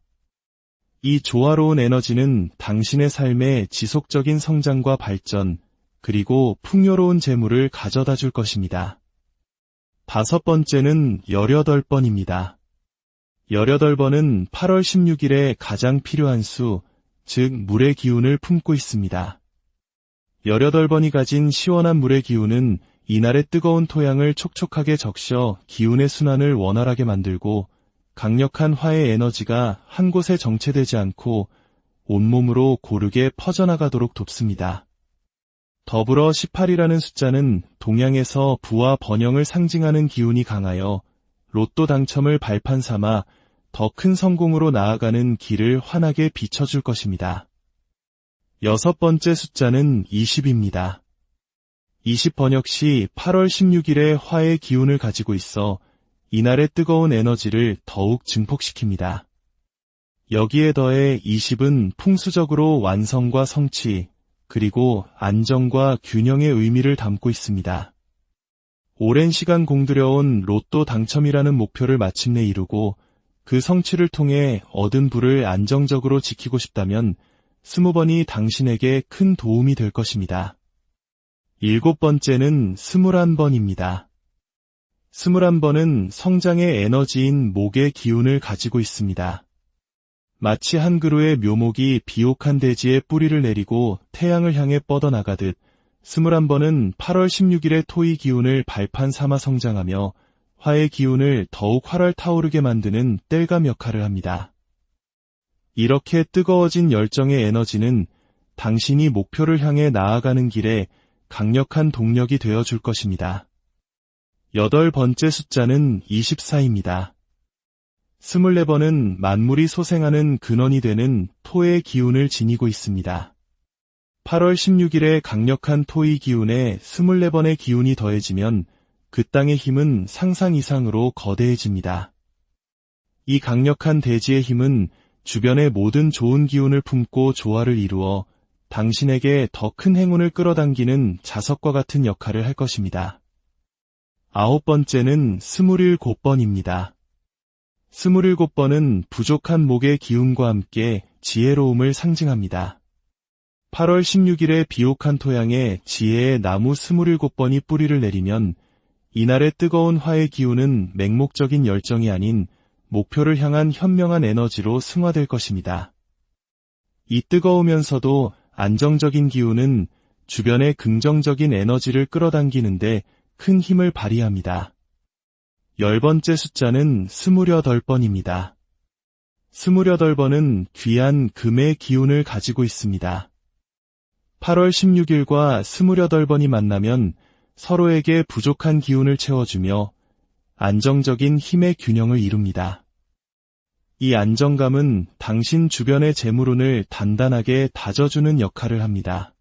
이 조화로운 에너지는 당신의 삶의 지속적인 성장과 발전, 그리고 풍요로운 재물을 가져다 줄 것입니다. 다섯 번째는 18번입니다. 18번은 8월 16일에 가장 필요한 수, 즉 물의 기운을 품고 있습니다. 18번이 가진 시원한 물의 기운은 이날의 뜨거운 토양을 촉촉하게 적셔 기운의 순환을 원활하게 만들고 강력한 화의 에너지가 한 곳에 정체되지 않고 온몸으로 고르게 퍼져나가도록 돕습니다. 더불어 18이라는 숫자는 동양에서 부와 번영을 상징하는 기운이 강하여 로또 당첨을 발판 삼아 더 큰 성공으로 나아가는 길을 환하게 비춰줄 것입니다. 여섯 번째 숫자는 20입니다. 20번 역시 8월 16일에 화의 기운을 가지고 있어 이날의 뜨거운 에너지를 더욱 증폭시킵니다. 여기에 더해 20은 풍수적으로 완성과 성취, 그리고 안정과 균형의 의미를 담고 있습니다. 오랜 시간 공들여온 로또 당첨이라는 목표를 마침내 이루고 그 성취를 통해 얻은 부를 안정적으로 지키고 싶다면 20번이 당신에게 큰 도움이 될 것입니다. 일곱 번째는 21번입니다. 21번은 성장의 에너지인 목의 기운을 가지고 있습니다. 마치 한 그루의 묘목이 비옥한 대지에 뿌리를 내리고 태양을 향해 뻗어나가듯 21번은 8월 16일의 토의 기운을 발판 삼아 성장하며 화의 기운을 더욱 활활 타오르게 만드는 땔감 역할을 합니다. 이렇게 뜨거워진 열정의 에너지는 당신이 목표를 향해 나아가는 길에 강력한 동력이 되어줄 것입니다. 8번째 숫자는 24입니다. 24번은 만물이 소생하는 근원이 되는 토의 기운을 지니고 있습니다. 8월 16일의 강력한 토의 기운에 24번의 기운이 더해지면 그 땅의 힘은 상상 이상으로 거대해집니다. 이 강력한 대지의 힘은 주변의 모든 좋은 기운을 품고 조화를 이루어 당신에게 더 큰 행운을 끌어당기는 자석과 같은 역할을 할 것입니다. 9번째는 27번입니다. 27번은 부족한 목의 기운과 함께 지혜로움을 상징합니다. 8월 16일의 비옥한 토양에 지혜의 나무 27번이 뿌리를 내리면 이날의 뜨거운 화의 기운은 맹목적인 열정이 아닌 목표를 향한 현명한 에너지로 승화될 것입니다. 이 뜨거우면서도 안정적인 기운은 주변의 긍정적인 에너지를 끌어당기는데 큰 힘을 발휘합니다. 10번째 숫자는 28번입니다. 28번은 귀한 금의 기운을 가지고 있습니다. 8월 16일과 28번이 만나면 서로에게 부족한 기운을 채워주며 안정적인 힘의 균형을 이룹니다. 이 안정감은 당신 주변의 재물운을 단단하게 다져주는 역할을 합니다.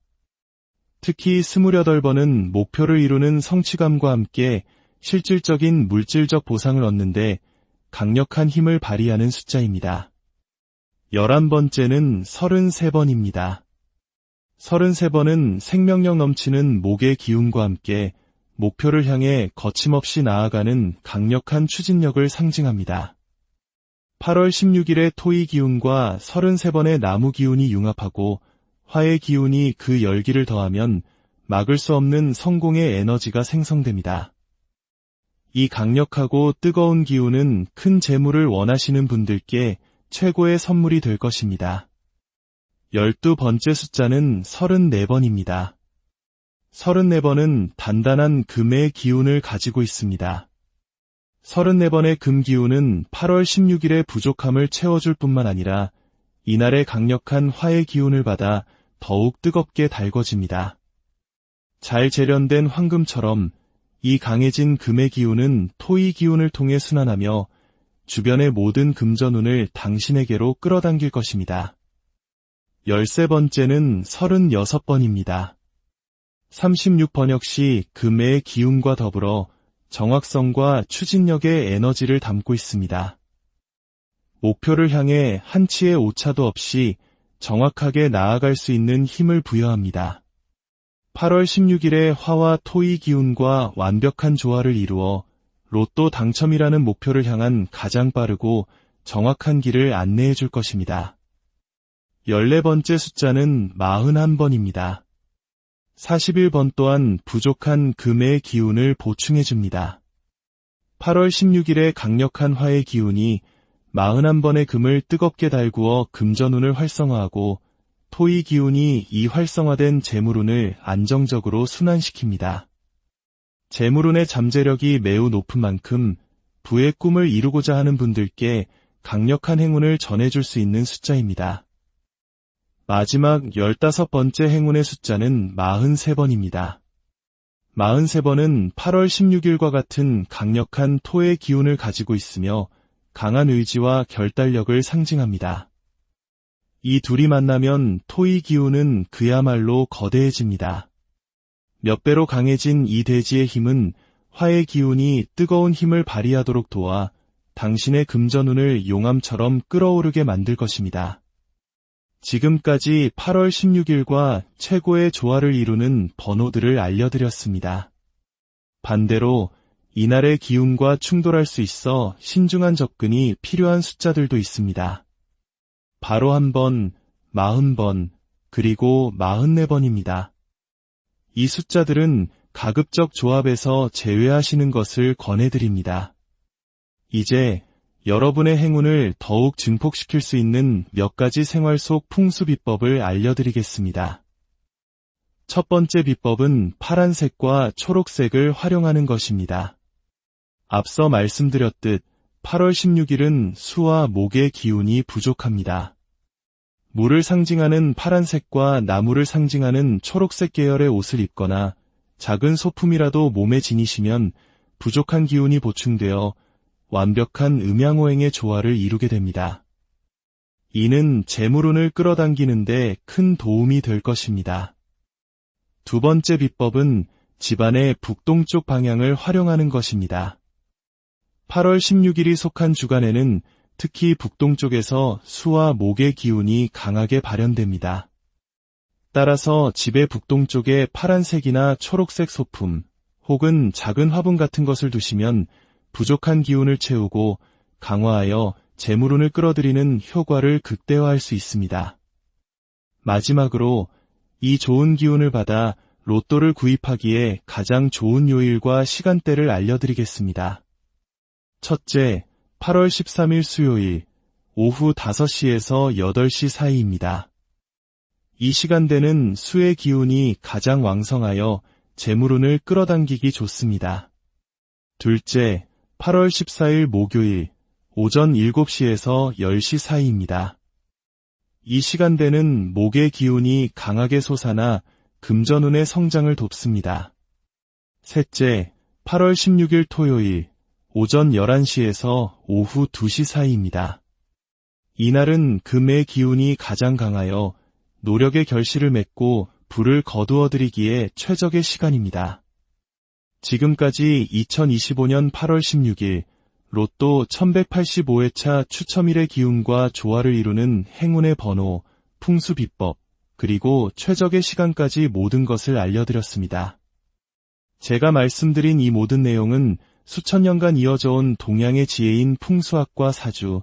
특히 28번은 목표를 이루는 성취감과 함께 실질적인 물질적 보상을 얻는데 강력한 힘을 발휘하는 숫자입니다. 11번째는 33번입니다. 33번은 생명력 넘치는 목의 기운과 함께 목표를 향해 거침없이 나아가는 강력한 추진력을 상징합니다. 8월 16일의 토의 기운과 33번의 나무 기운이 융합하고 화의 기운이 그 열기를 더하면 막을 수 없는 성공의 에너지가 생성됩니다. 이 강력하고 뜨거운 기운은 큰 재물을 원하시는 분들께 최고의 선물이 될 것입니다. 12번째 숫자는 34번입니다. 34번은 단단한 금의 기운을 가지고 있습니다. 34번의 금 기운은 8월 16일의 부족함을 채워줄 뿐만 아니라 이날의 강력한 화의 기운을 받아 더욱 뜨겁게 달궈집니다. 잘 재련된 황금처럼 이 강해진 금의 기운은 토의 기운을 통해 순환하며 주변의 모든 금전운을 당신에게로 끌어당길 것입니다. 13번째는 36번입니다. 36번 역시 금의 기운과 더불어 정확성과 추진력의 에너지를 담고 있습니다. 목표를 향해 한치의 오차도 없이 정확하게 나아갈 수 있는 힘을 부여합니다. 8월 16일의 화와 토의 기운과 완벽한 조화를 이루어 로또 당첨이라는 목표를 향한 가장 빠르고 정확한 길을 안내해 줄 것입니다. 14번째 숫자는 41번입니다. 41번 또한 부족한 금의 기운을 보충해 줍니다. 8월 16일의 강력한 화의 기운이 41번의 금을 뜨겁게 달구어 금전운을 활성화하고 토의 기운이 이 활성화된 재물운을 안정적으로 순환시킵니다. 재물운의 잠재력이 매우 높은 만큼 부의 꿈을 이루고자 하는 분들께 강력한 행운을 전해줄 수 있는 숫자입니다. 마지막 15번째 행운의 숫자는 43번입니다. 43번은 8월 16일과 같은 강력한 토의 기운을 가지고 있으며 강한 의지와 결단력을 상징합니다. 이 둘이 만나면 토의 기운은 그야말로 거대해집니다. 몇 배로 강해진 이 대지의 힘은 화의 기운이 뜨거운 힘을 발휘하도록 도와 당신의 금전운을 용암처럼 끓어오르게 만들 것입니다. 지금까지 8월 16일과 최고의 조화를 이루는 번호들을 알려드렸습니다. 반대로 이날의 기운과 충돌할 수 있어 신중한 접근이 필요한 숫자들도 있습니다. 바로 1번, 40번, 그리고 44번입니다. 이 숫자들은 가급적 조합에서 제외하시는 것을 권해드립니다. 이제 여러분의 행운을 더욱 증폭시킬 수 있는 몇 가지 생활 속 풍수 비법을 알려드리겠습니다. 첫 번째 비법은 파란색과 초록색을 활용하는 것입니다. 앞서 말씀드렸듯 8월 16일은 수와 목의 기운이 부족합니다. 물을 상징하는 파란색과 나무를 상징하는 초록색 계열의 옷을 입거나 작은 소품이라도 몸에 지니시면 부족한 기운이 보충되어 완벽한 음양오행의 조화를 이루게 됩니다. 이는 재물운을 끌어당기는 데 큰 도움이 될 것입니다. 두 번째 비법은 집안의 북동쪽 방향을 활용하는 것입니다. 8월 16일이 속한 주간에는 특히 북동쪽에서 수와 목의 기운이 강하게 발현됩니다. 따라서 집의 북동쪽에 파란색이나 초록색 소품 혹은 작은 화분 같은 것을 두시면 부족한 기운을 채우고 강화하여 재물운을 끌어들이는 효과를 극대화할 수 있습니다. 마지막으로 이 좋은 기운을 받아 로또를 구입하기에 가장 좋은 요일과 시간대를 알려드리겠습니다. 첫째, 8월 13일 수요일 오후 5시에서 8시 사이입니다. 이 시간대는 수의 기운이 가장 왕성하여 재물운을 끌어당기기 좋습니다. 둘째, 8월 14일 목요일 오전 7시에서 10시 사이입니다. 이 시간대는 목의 기운이 강하게 솟아나 금전운의 성장을 돕습니다. 셋째, 8월 16일 토요일 오전 11시에서 오후 2시 사이입니다. 이날은 금의 기운이 가장 강하여 노력의 결실을 맺고 부를 거두어들이기에 최적의 시간입니다. 지금까지 2025년 8월 16일 로또 1185회차 추첨일의 기운과 조화를 이루는 행운의 번호, 풍수 비법, 그리고 최적의 시간까지 모든 것을 알려드렸습니다. 제가 말씀드린 이 모든 내용은 수천 년간 이어져 온 동양의 지혜인 풍수학과 사주,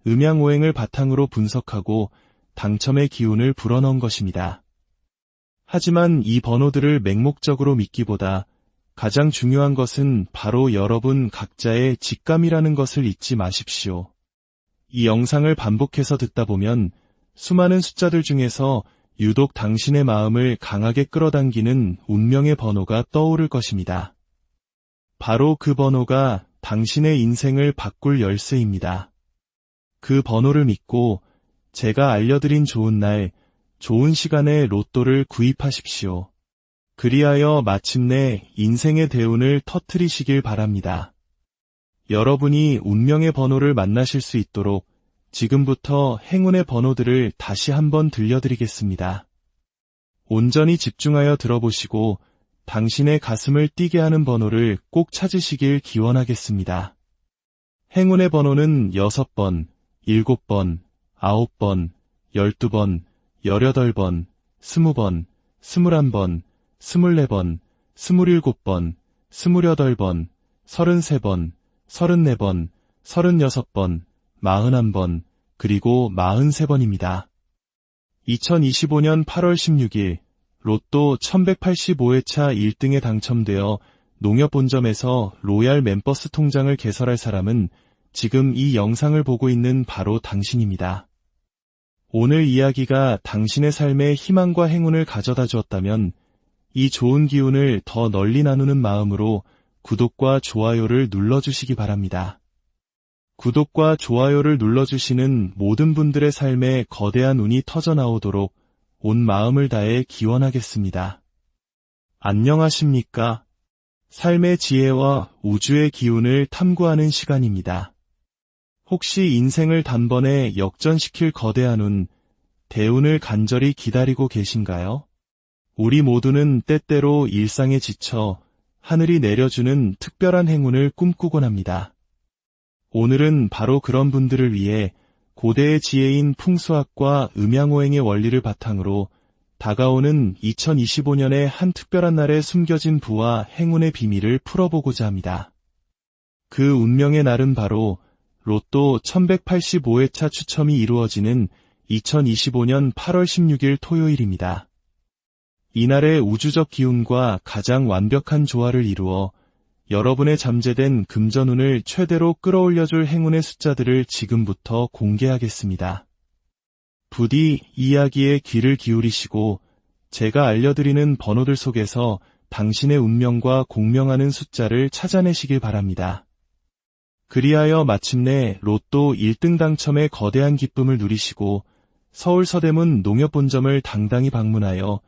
음양오행을 바탕으로 분석하고 당첨의 기운을 불어넣은 것입니다. 하지만 이 번호들을 맹목적으로 믿기보다 가장 중요한 것은 바로 여러분 각자의 직감이라는 것을 잊지 마십시오. 이 영상을 반복해서 듣다 보면 수많은 숫자들 중에서 유독 당신의 마음을 강하게 끌어당기는 운명의 번호가 떠오를 것입니다. 바로 그 번호가 당신의 인생을 바꿀 열쇠입니다. 그 번호를 믿고 제가 알려드린 좋은 날, 좋은 시간에 로또를 구입하십시오. 그리하여 마침내 인생의 대운을 터뜨리시길 바랍니다. 여러분이 운명의 번호를 만나실 수 있도록 지금부터 행운의 번호들을 다시 한번 들려드리겠습니다. 온전히 집중하여 들어보시고 당신의 가슴을 뛰게 하는 번호를 꼭 찾으시길 기원하겠습니다. 행운의 번호는 6번, 7번, 9번, 12번, 18번, 20번, 21번, 24번, 27번, 28번, 33번, 34번, 36번, 41번, 그리고 43번입니다. 2025년 8월 16일 로또 1185회차 1등에 당첨되어 농협본점에서 로얄 멤버스 통장을 개설할 사람은 지금 이 영상을 보고 있는 바로 당신입니다. 오늘 이야기가 당신의 삶에 희망과 행운을 가져다 주었다면 이 좋은 기운을 더 널리 나누는 마음으로 구독과 좋아요를 눌러주시기 바랍니다. 구독과 좋아요를 눌러주시는 모든 분들의 삶에 거대한 운이 터져나오도록 온 마음을 다해 기원하겠습니다. 안녕하십니까? 삶의 지혜와 우주의 기운을 탐구하는 시간입니다. 혹시 인생을 단번에 역전시킬 거대한 운, 대운을 간절히 기다리고 계신가요? 우리 모두는 때때로 일상에 지쳐 하늘이 내려주는 특별한 행운을 꿈꾸곤 합니다. 오늘은 바로 그런 분들을 위해 고대의 지혜인 풍수학과 음양오행의 원리를 바탕으로 다가오는 2025년의 한 특별한 날에 숨겨진 부와 행운의 비밀을 풀어보고자 합니다. 그 운명의 날은 바로 로또 1185회차 추첨이 이루어지는 2025년 8월 16일 토요일입니다. 이날의 우주적 기운과 가장 완벽한 조화를 이루어 여러분의 잠재된 금전운을 최대로 끌어올려줄 행운의 숫자들을 지금부터 공개하겠습니다. 부디 이야기에 귀를 기울이시고 제가 알려드리는 번호들 속에서 당신의 운명과 공명하는 숫자를 찾아내시길 바랍니다. 그리하여 마침내 로또 1등 당첨의 거대한 기쁨을 누리시고 서울 서대문 농협본점을 당당히 방문하여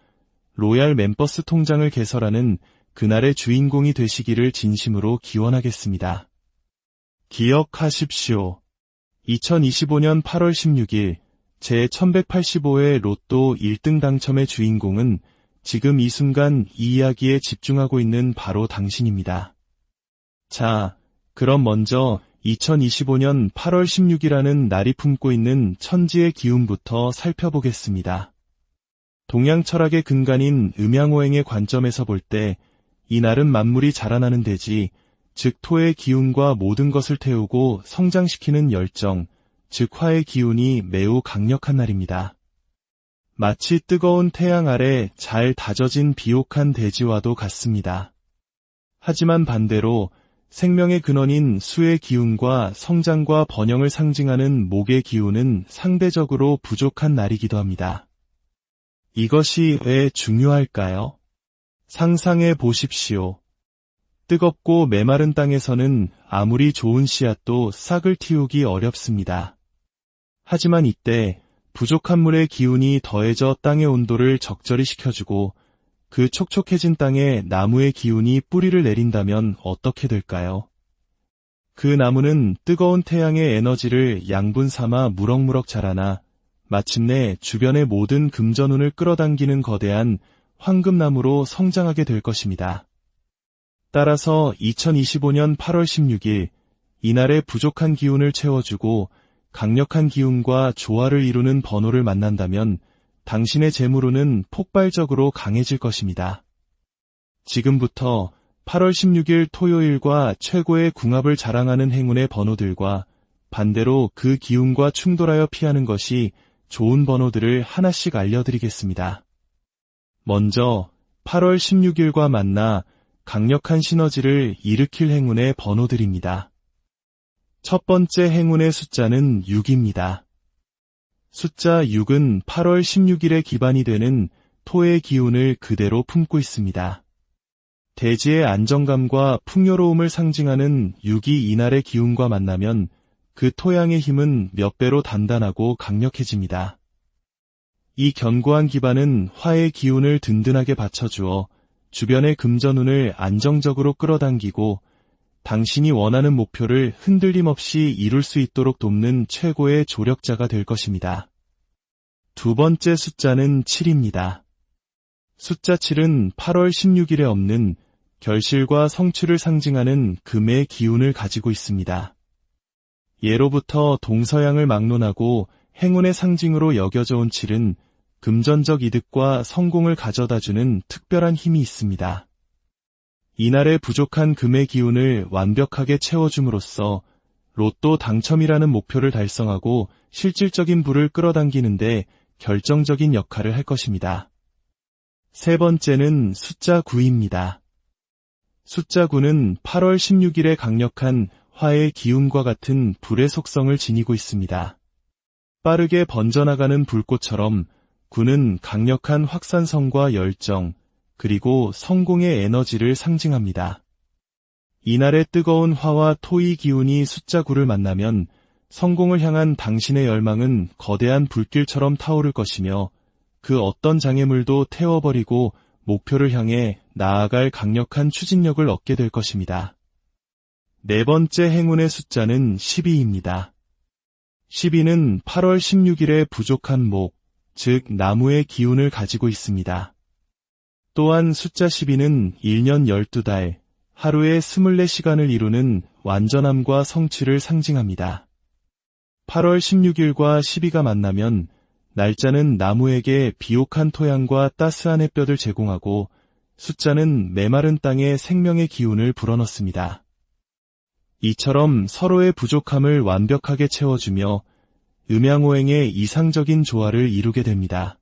로얄 멤버스 통장을 개설하는 그날의 주인공이 되시기를 진심으로 기원하겠습니다. 기억하십시오. 2025년 8월 16일 제1185회 로또 1등 당첨의 주인공은 지금 이 순간 이 이야기에 집중하고 있는 바로 당신입니다. 자, 그럼 먼저 2025년 8월 16일이라는 날이 품고 있는 천지의 기운부터 살펴보겠습니다. 동양 철학의 근간인 음양오행의 관점에서 볼 때 이 날은 만물이 자라나는 대지, 즉 토의 기운과 모든 것을 태우고 성장시키는 열정, 즉 화의 기운이 매우 강력한 날입니다. 마치 뜨거운 태양 아래 잘 다져진 비옥한 대지와도 같습니다. 하지만 반대로 생명의 근원인 수의 기운과 성장과 번영을 상징하는 목의 기운은 상대적으로 부족한 날이기도 합니다. 이것이 왜 중요할까요? 상상해 보십시오. 뜨겁고 메마른 땅에서는 아무리 좋은 씨앗도 싹을 틔우기 어렵습니다. 하지만 이때 부족한 물의 기운이 더해져 땅의 온도를 적절히 식혀주고 그 촉촉해진 땅에 나무의 기운이 뿌리를 내린다면 어떻게 될까요? 그 나무는 뜨거운 태양의 에너지를 양분 삼아 무럭무럭 자라나 마침내 주변의 모든 금전운을 끌어당기는 거대한 황금나무로 성장하게 될 것입니다. 따라서 2025년 8월 16일 이날의 부족한 기운을 채워주고 강력한 기운과 조화를 이루는 번호를 만난다면 당신의 재물운은 폭발적으로 강해질 것입니다. 지금부터 8월 16일 토요일과 최고의 궁합을 자랑하는 행운의 번호들과 반대로 그 기운과 충돌하여 피하는 것이 좋은 번호들을 하나씩 알려드리겠습니다. 먼저 8월 16일과 만나 강력한 시너지를 일으킬 행운의 번호들입니다. 첫 번째 행운의 숫자는 6입니다. 숫자 6은 8월 16일의 기반이 되는 토의 기운을 그대로 품고 있습니다. 대지의 안정감과 풍요로움을 상징하는 6이 이날의 기운과 만나면 그 토양의 힘은 몇 배로 단단하고 강력해집니다. 이 견고한 기반은 화의 기운을 든든하게 받쳐주어 주변의 금전운을 안정적으로 끌어당기고 당신이 원하는 목표를 흔들림 없이 이룰 수 있도록 돕는 최고의 조력자가 될 것입니다. 두 번째 숫자는 7입니다. 숫자 7은 8월 16일에 없는 결실과 성취를 상징하는 금의 기운을 가지고 있습니다. 예로부터 동서양을 막론하고 행운의 상징으로 여겨져 온 7은 금전적 이득과 성공을 가져다주는 특별한 힘이 있습니다. 이날의 부족한 금의 기운을 완벽하게 채워줌으로써 로또 당첨이라는 목표를 달성하고 실질적인 부를 끌어당기는데 결정적인 역할을 할 것입니다. 세 번째는 숫자 9입니다. 숫자 9는 8월 16일의 강력한 화의 기운과 같은 불의 속성을 지니고 있습니다. 빠르게 번져나가는 불꽃처럼 9는 강력한 확산성과 열정, 그리고 성공의 에너지를 상징합니다. 이날의 뜨거운 화와 토의 기운이 숫자 9를 만나면 성공을 향한 당신의 열망은 거대한 불길처럼 타오를 것이며 그 어떤 장애물도 태워버리고 목표를 향해 나아갈 강력한 추진력을 얻게 될 것입니다. 네 번째 행운의 숫자는 12입니다. 12는 8월 16일의 부족한 목, 즉 나무의 기운을 가지고 있습니다. 또한 숫자 12는 1년 12달, 하루에 24시간을 이루는 완전함과 성취를 상징합니다. 8월 16일과 12가 만나면 날짜는 나무에게 비옥한 토양과 따스한 햇볕을 제공하고 숫자는 메마른 땅에 생명의 기운을 불어넣습니다. 이처럼 서로의 부족함을 완벽하게 채워주며 음양오행의 이상적인 조화를 이루게 됩니다.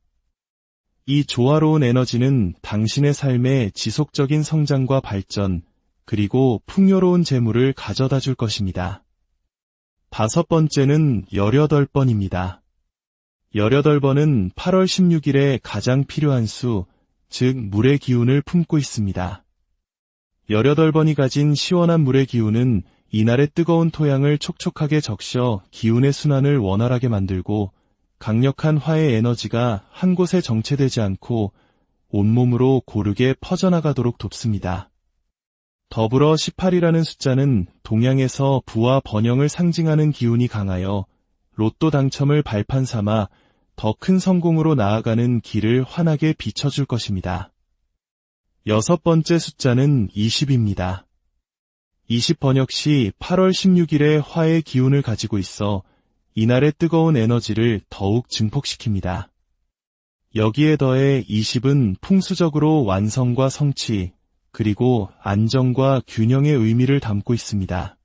이 조화로운 에너지는 당신의 삶에 지속적인 성장과 발전, 그리고 풍요로운 재물을 가져다 줄 것입니다. 다섯 번째는 18번입니다. 18번은 8월 16일에 가장 필요한 수, 즉 물의 기운을 품고 있습니다. 18번이 가진 시원한 물의 기운은 이날의 뜨거운 토양을 촉촉하게 적셔 기운의 순환을 원활하게 만들고 강력한 화의 에너지가 한 곳에 정체되지 않고 온몸으로 고르게 퍼져나가도록 돕습니다. 더불어 18이라는 숫자는 동양에서 부와 번영을 상징하는 기운이 강하여 로또 당첨을 발판 삼아 더 큰 성공으로 나아가는 길을 환하게 비춰줄 것입니다. 6번째 숫자는 20입니다. 20번 역시 8월 16일에 화의 기운을 가지고 있어 이날의 뜨거운 에너지를 더욱 증폭시킵니다. 여기에 더해 20은 풍수적으로 완성과 성취, 그리고 안정과 균형의 의미를 담고 있습니다.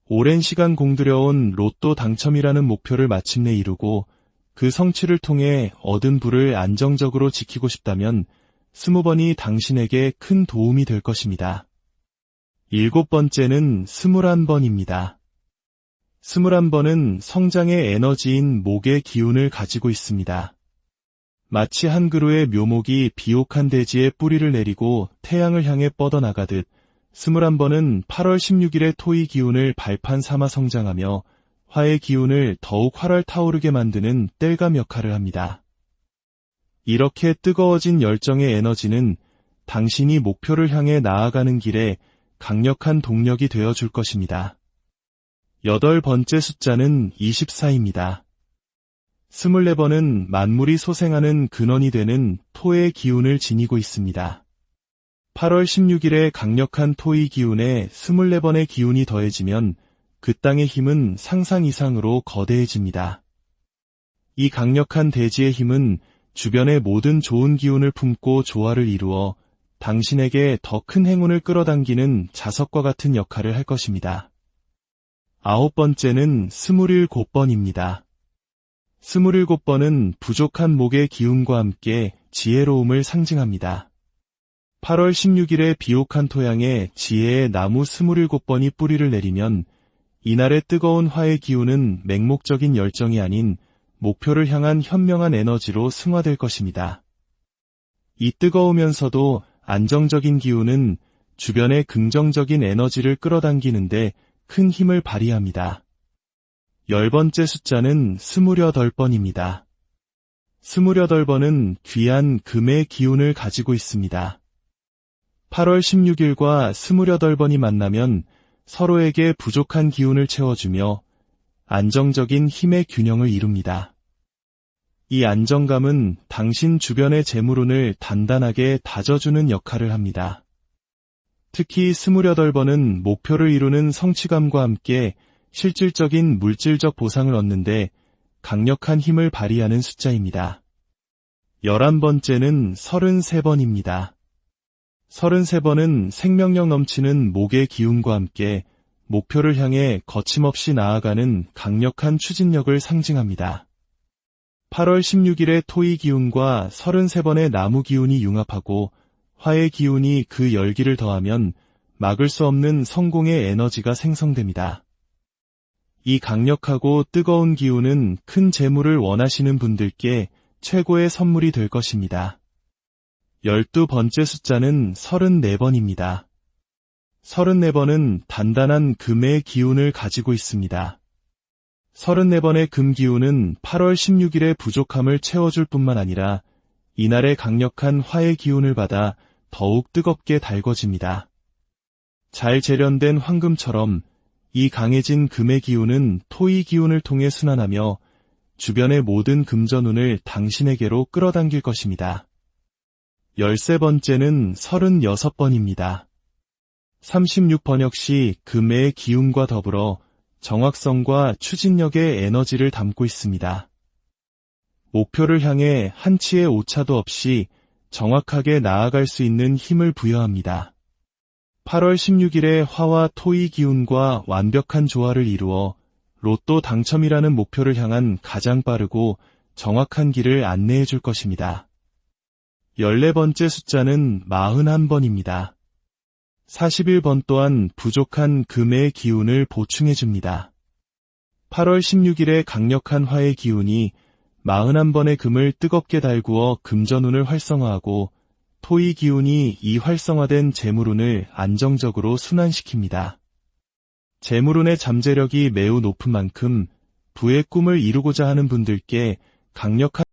오랜 시간 공들여온 로또 당첨이라는 목표를 마침내 이루고 그 성취를 통해 얻은 부를 안정적으로 지키고 싶다면 20번이 당신에게 큰 도움이 될 것입니다. 7번째는 21번입니다. 21번은 성장의 에너지인 목의 기운을 가지고 있습니다. 마치 한 그루의 묘목이 비옥한 대지에 뿌리를 내리고 태양을 향해 뻗어나가듯 21번은 8월 16일의 토의 기운을 발판 삼아 성장하며 화의 기운을 더욱 활활 타오르게 만드는 땔감 역할을 합니다. 이렇게 뜨거워진 열정의 에너지는 당신이 목표를 향해 나아가는 길에 강력한 동력이 되어줄 것입니다. 8번째 숫자는 24입니다. 24번은 만물이 소생하는 근원이 되는 토의 기운을 지니고 있습니다. 8월 16일의 강력한 토의 기운에 24번의 기운이 더해지면 그 땅의 힘은 상상 이상으로 거대해집니다. 이 강력한 대지의 힘은 주변의 모든 좋은 기운을 품고 조화를 이루어 당신에게 더 큰 행운을 끌어당기는 자석과 같은 역할을 할 것입니다. 9번째는 27번입니다. 27번은 부족한 목의 기운과 함께 지혜로움을 상징합니다. 8월 16일의 비옥한 토양에 지혜의 나무 27번이 뿌리를 내리면 이날의 뜨거운 화의 기운은 맹목적인 열정이 아닌 목표를 향한 현명한 에너지로 승화될 것입니다. 이 뜨거우면서도 안정적인 기운은 주변의 긍정적인 에너지를 끌어당기는데 큰 힘을 발휘합니다. 10번째 숫자는 28번입니다. 28번은 귀한 금의 기운을 가지고 있습니다. 8월 16일과 28번이 만나면 서로에게 부족한 기운을 채워주며 안정적인 힘의 균형을 이룹니다. 이 안정감은 당신 주변의 재물운을 단단하게 다져주는 역할을 합니다. 특히 28번은 목표를 이루는 성취감과 함께 실질적인 물질적 보상을 얻는데 강력한 힘을 발휘하는 숫자입니다. 11번째는 33번입니다. 33번은 생명력 넘치는 목의 기운과 함께 목표를 향해 거침없이 나아가는 강력한 추진력을 상징합니다. 8월 16일의 토의 기운과 33번의 나무 기운이 융합하고 화의 기운이 그 열기를 더하면 막을 수 없는 성공의 에너지가 생성됩니다. 이 강력하고 뜨거운 기운은 큰 재물을 원하시는 분들께 최고의 선물이 될 것입니다. 12번째 숫자는 34번입니다. 34번은 단단한 금의 기운을 가지고 있습니다. 34번의 금 기운은 8월 16일의 부족함을 채워줄 뿐만 아니라 이날의 강력한 화의 기운을 받아 더욱 뜨겁게 달궈집니다. 잘 재련된 황금처럼 이 강해진 금의 기운은 토의 기운을 통해 순환하며 주변의 모든 금전운을 당신에게로 끌어당길 것입니다. 13번째는 36번입니다. 36번 역시 금의 기운과 더불어 정확성과 추진력의 에너지를 담고 있습니다. 목표를 향해 한치의 오차도 없이 정확하게 나아갈 수 있는 힘을 부여합니다. 8월 16일의 화와 토의 기운과 완벽한 조화를 이루어 로또 당첨이라는 목표를 향한 가장 빠르고 정확한 길을 안내해 줄 것입니다. 14번째 숫자는 41번입니다. 41번 또한 부족한 금의 기운을 보충해 줍니다. 8월 16일의 강력한 화의 기운이 41번의 금을 뜨겁게 달구어 금전운을 활성화하고 토의 기운이 이 활성화된 재물운을 안정적으로 순환시킵니다. 재물운의 잠재력이 매우 높은 만큼 부의 꿈을 이루고자 하는 분들께 강력한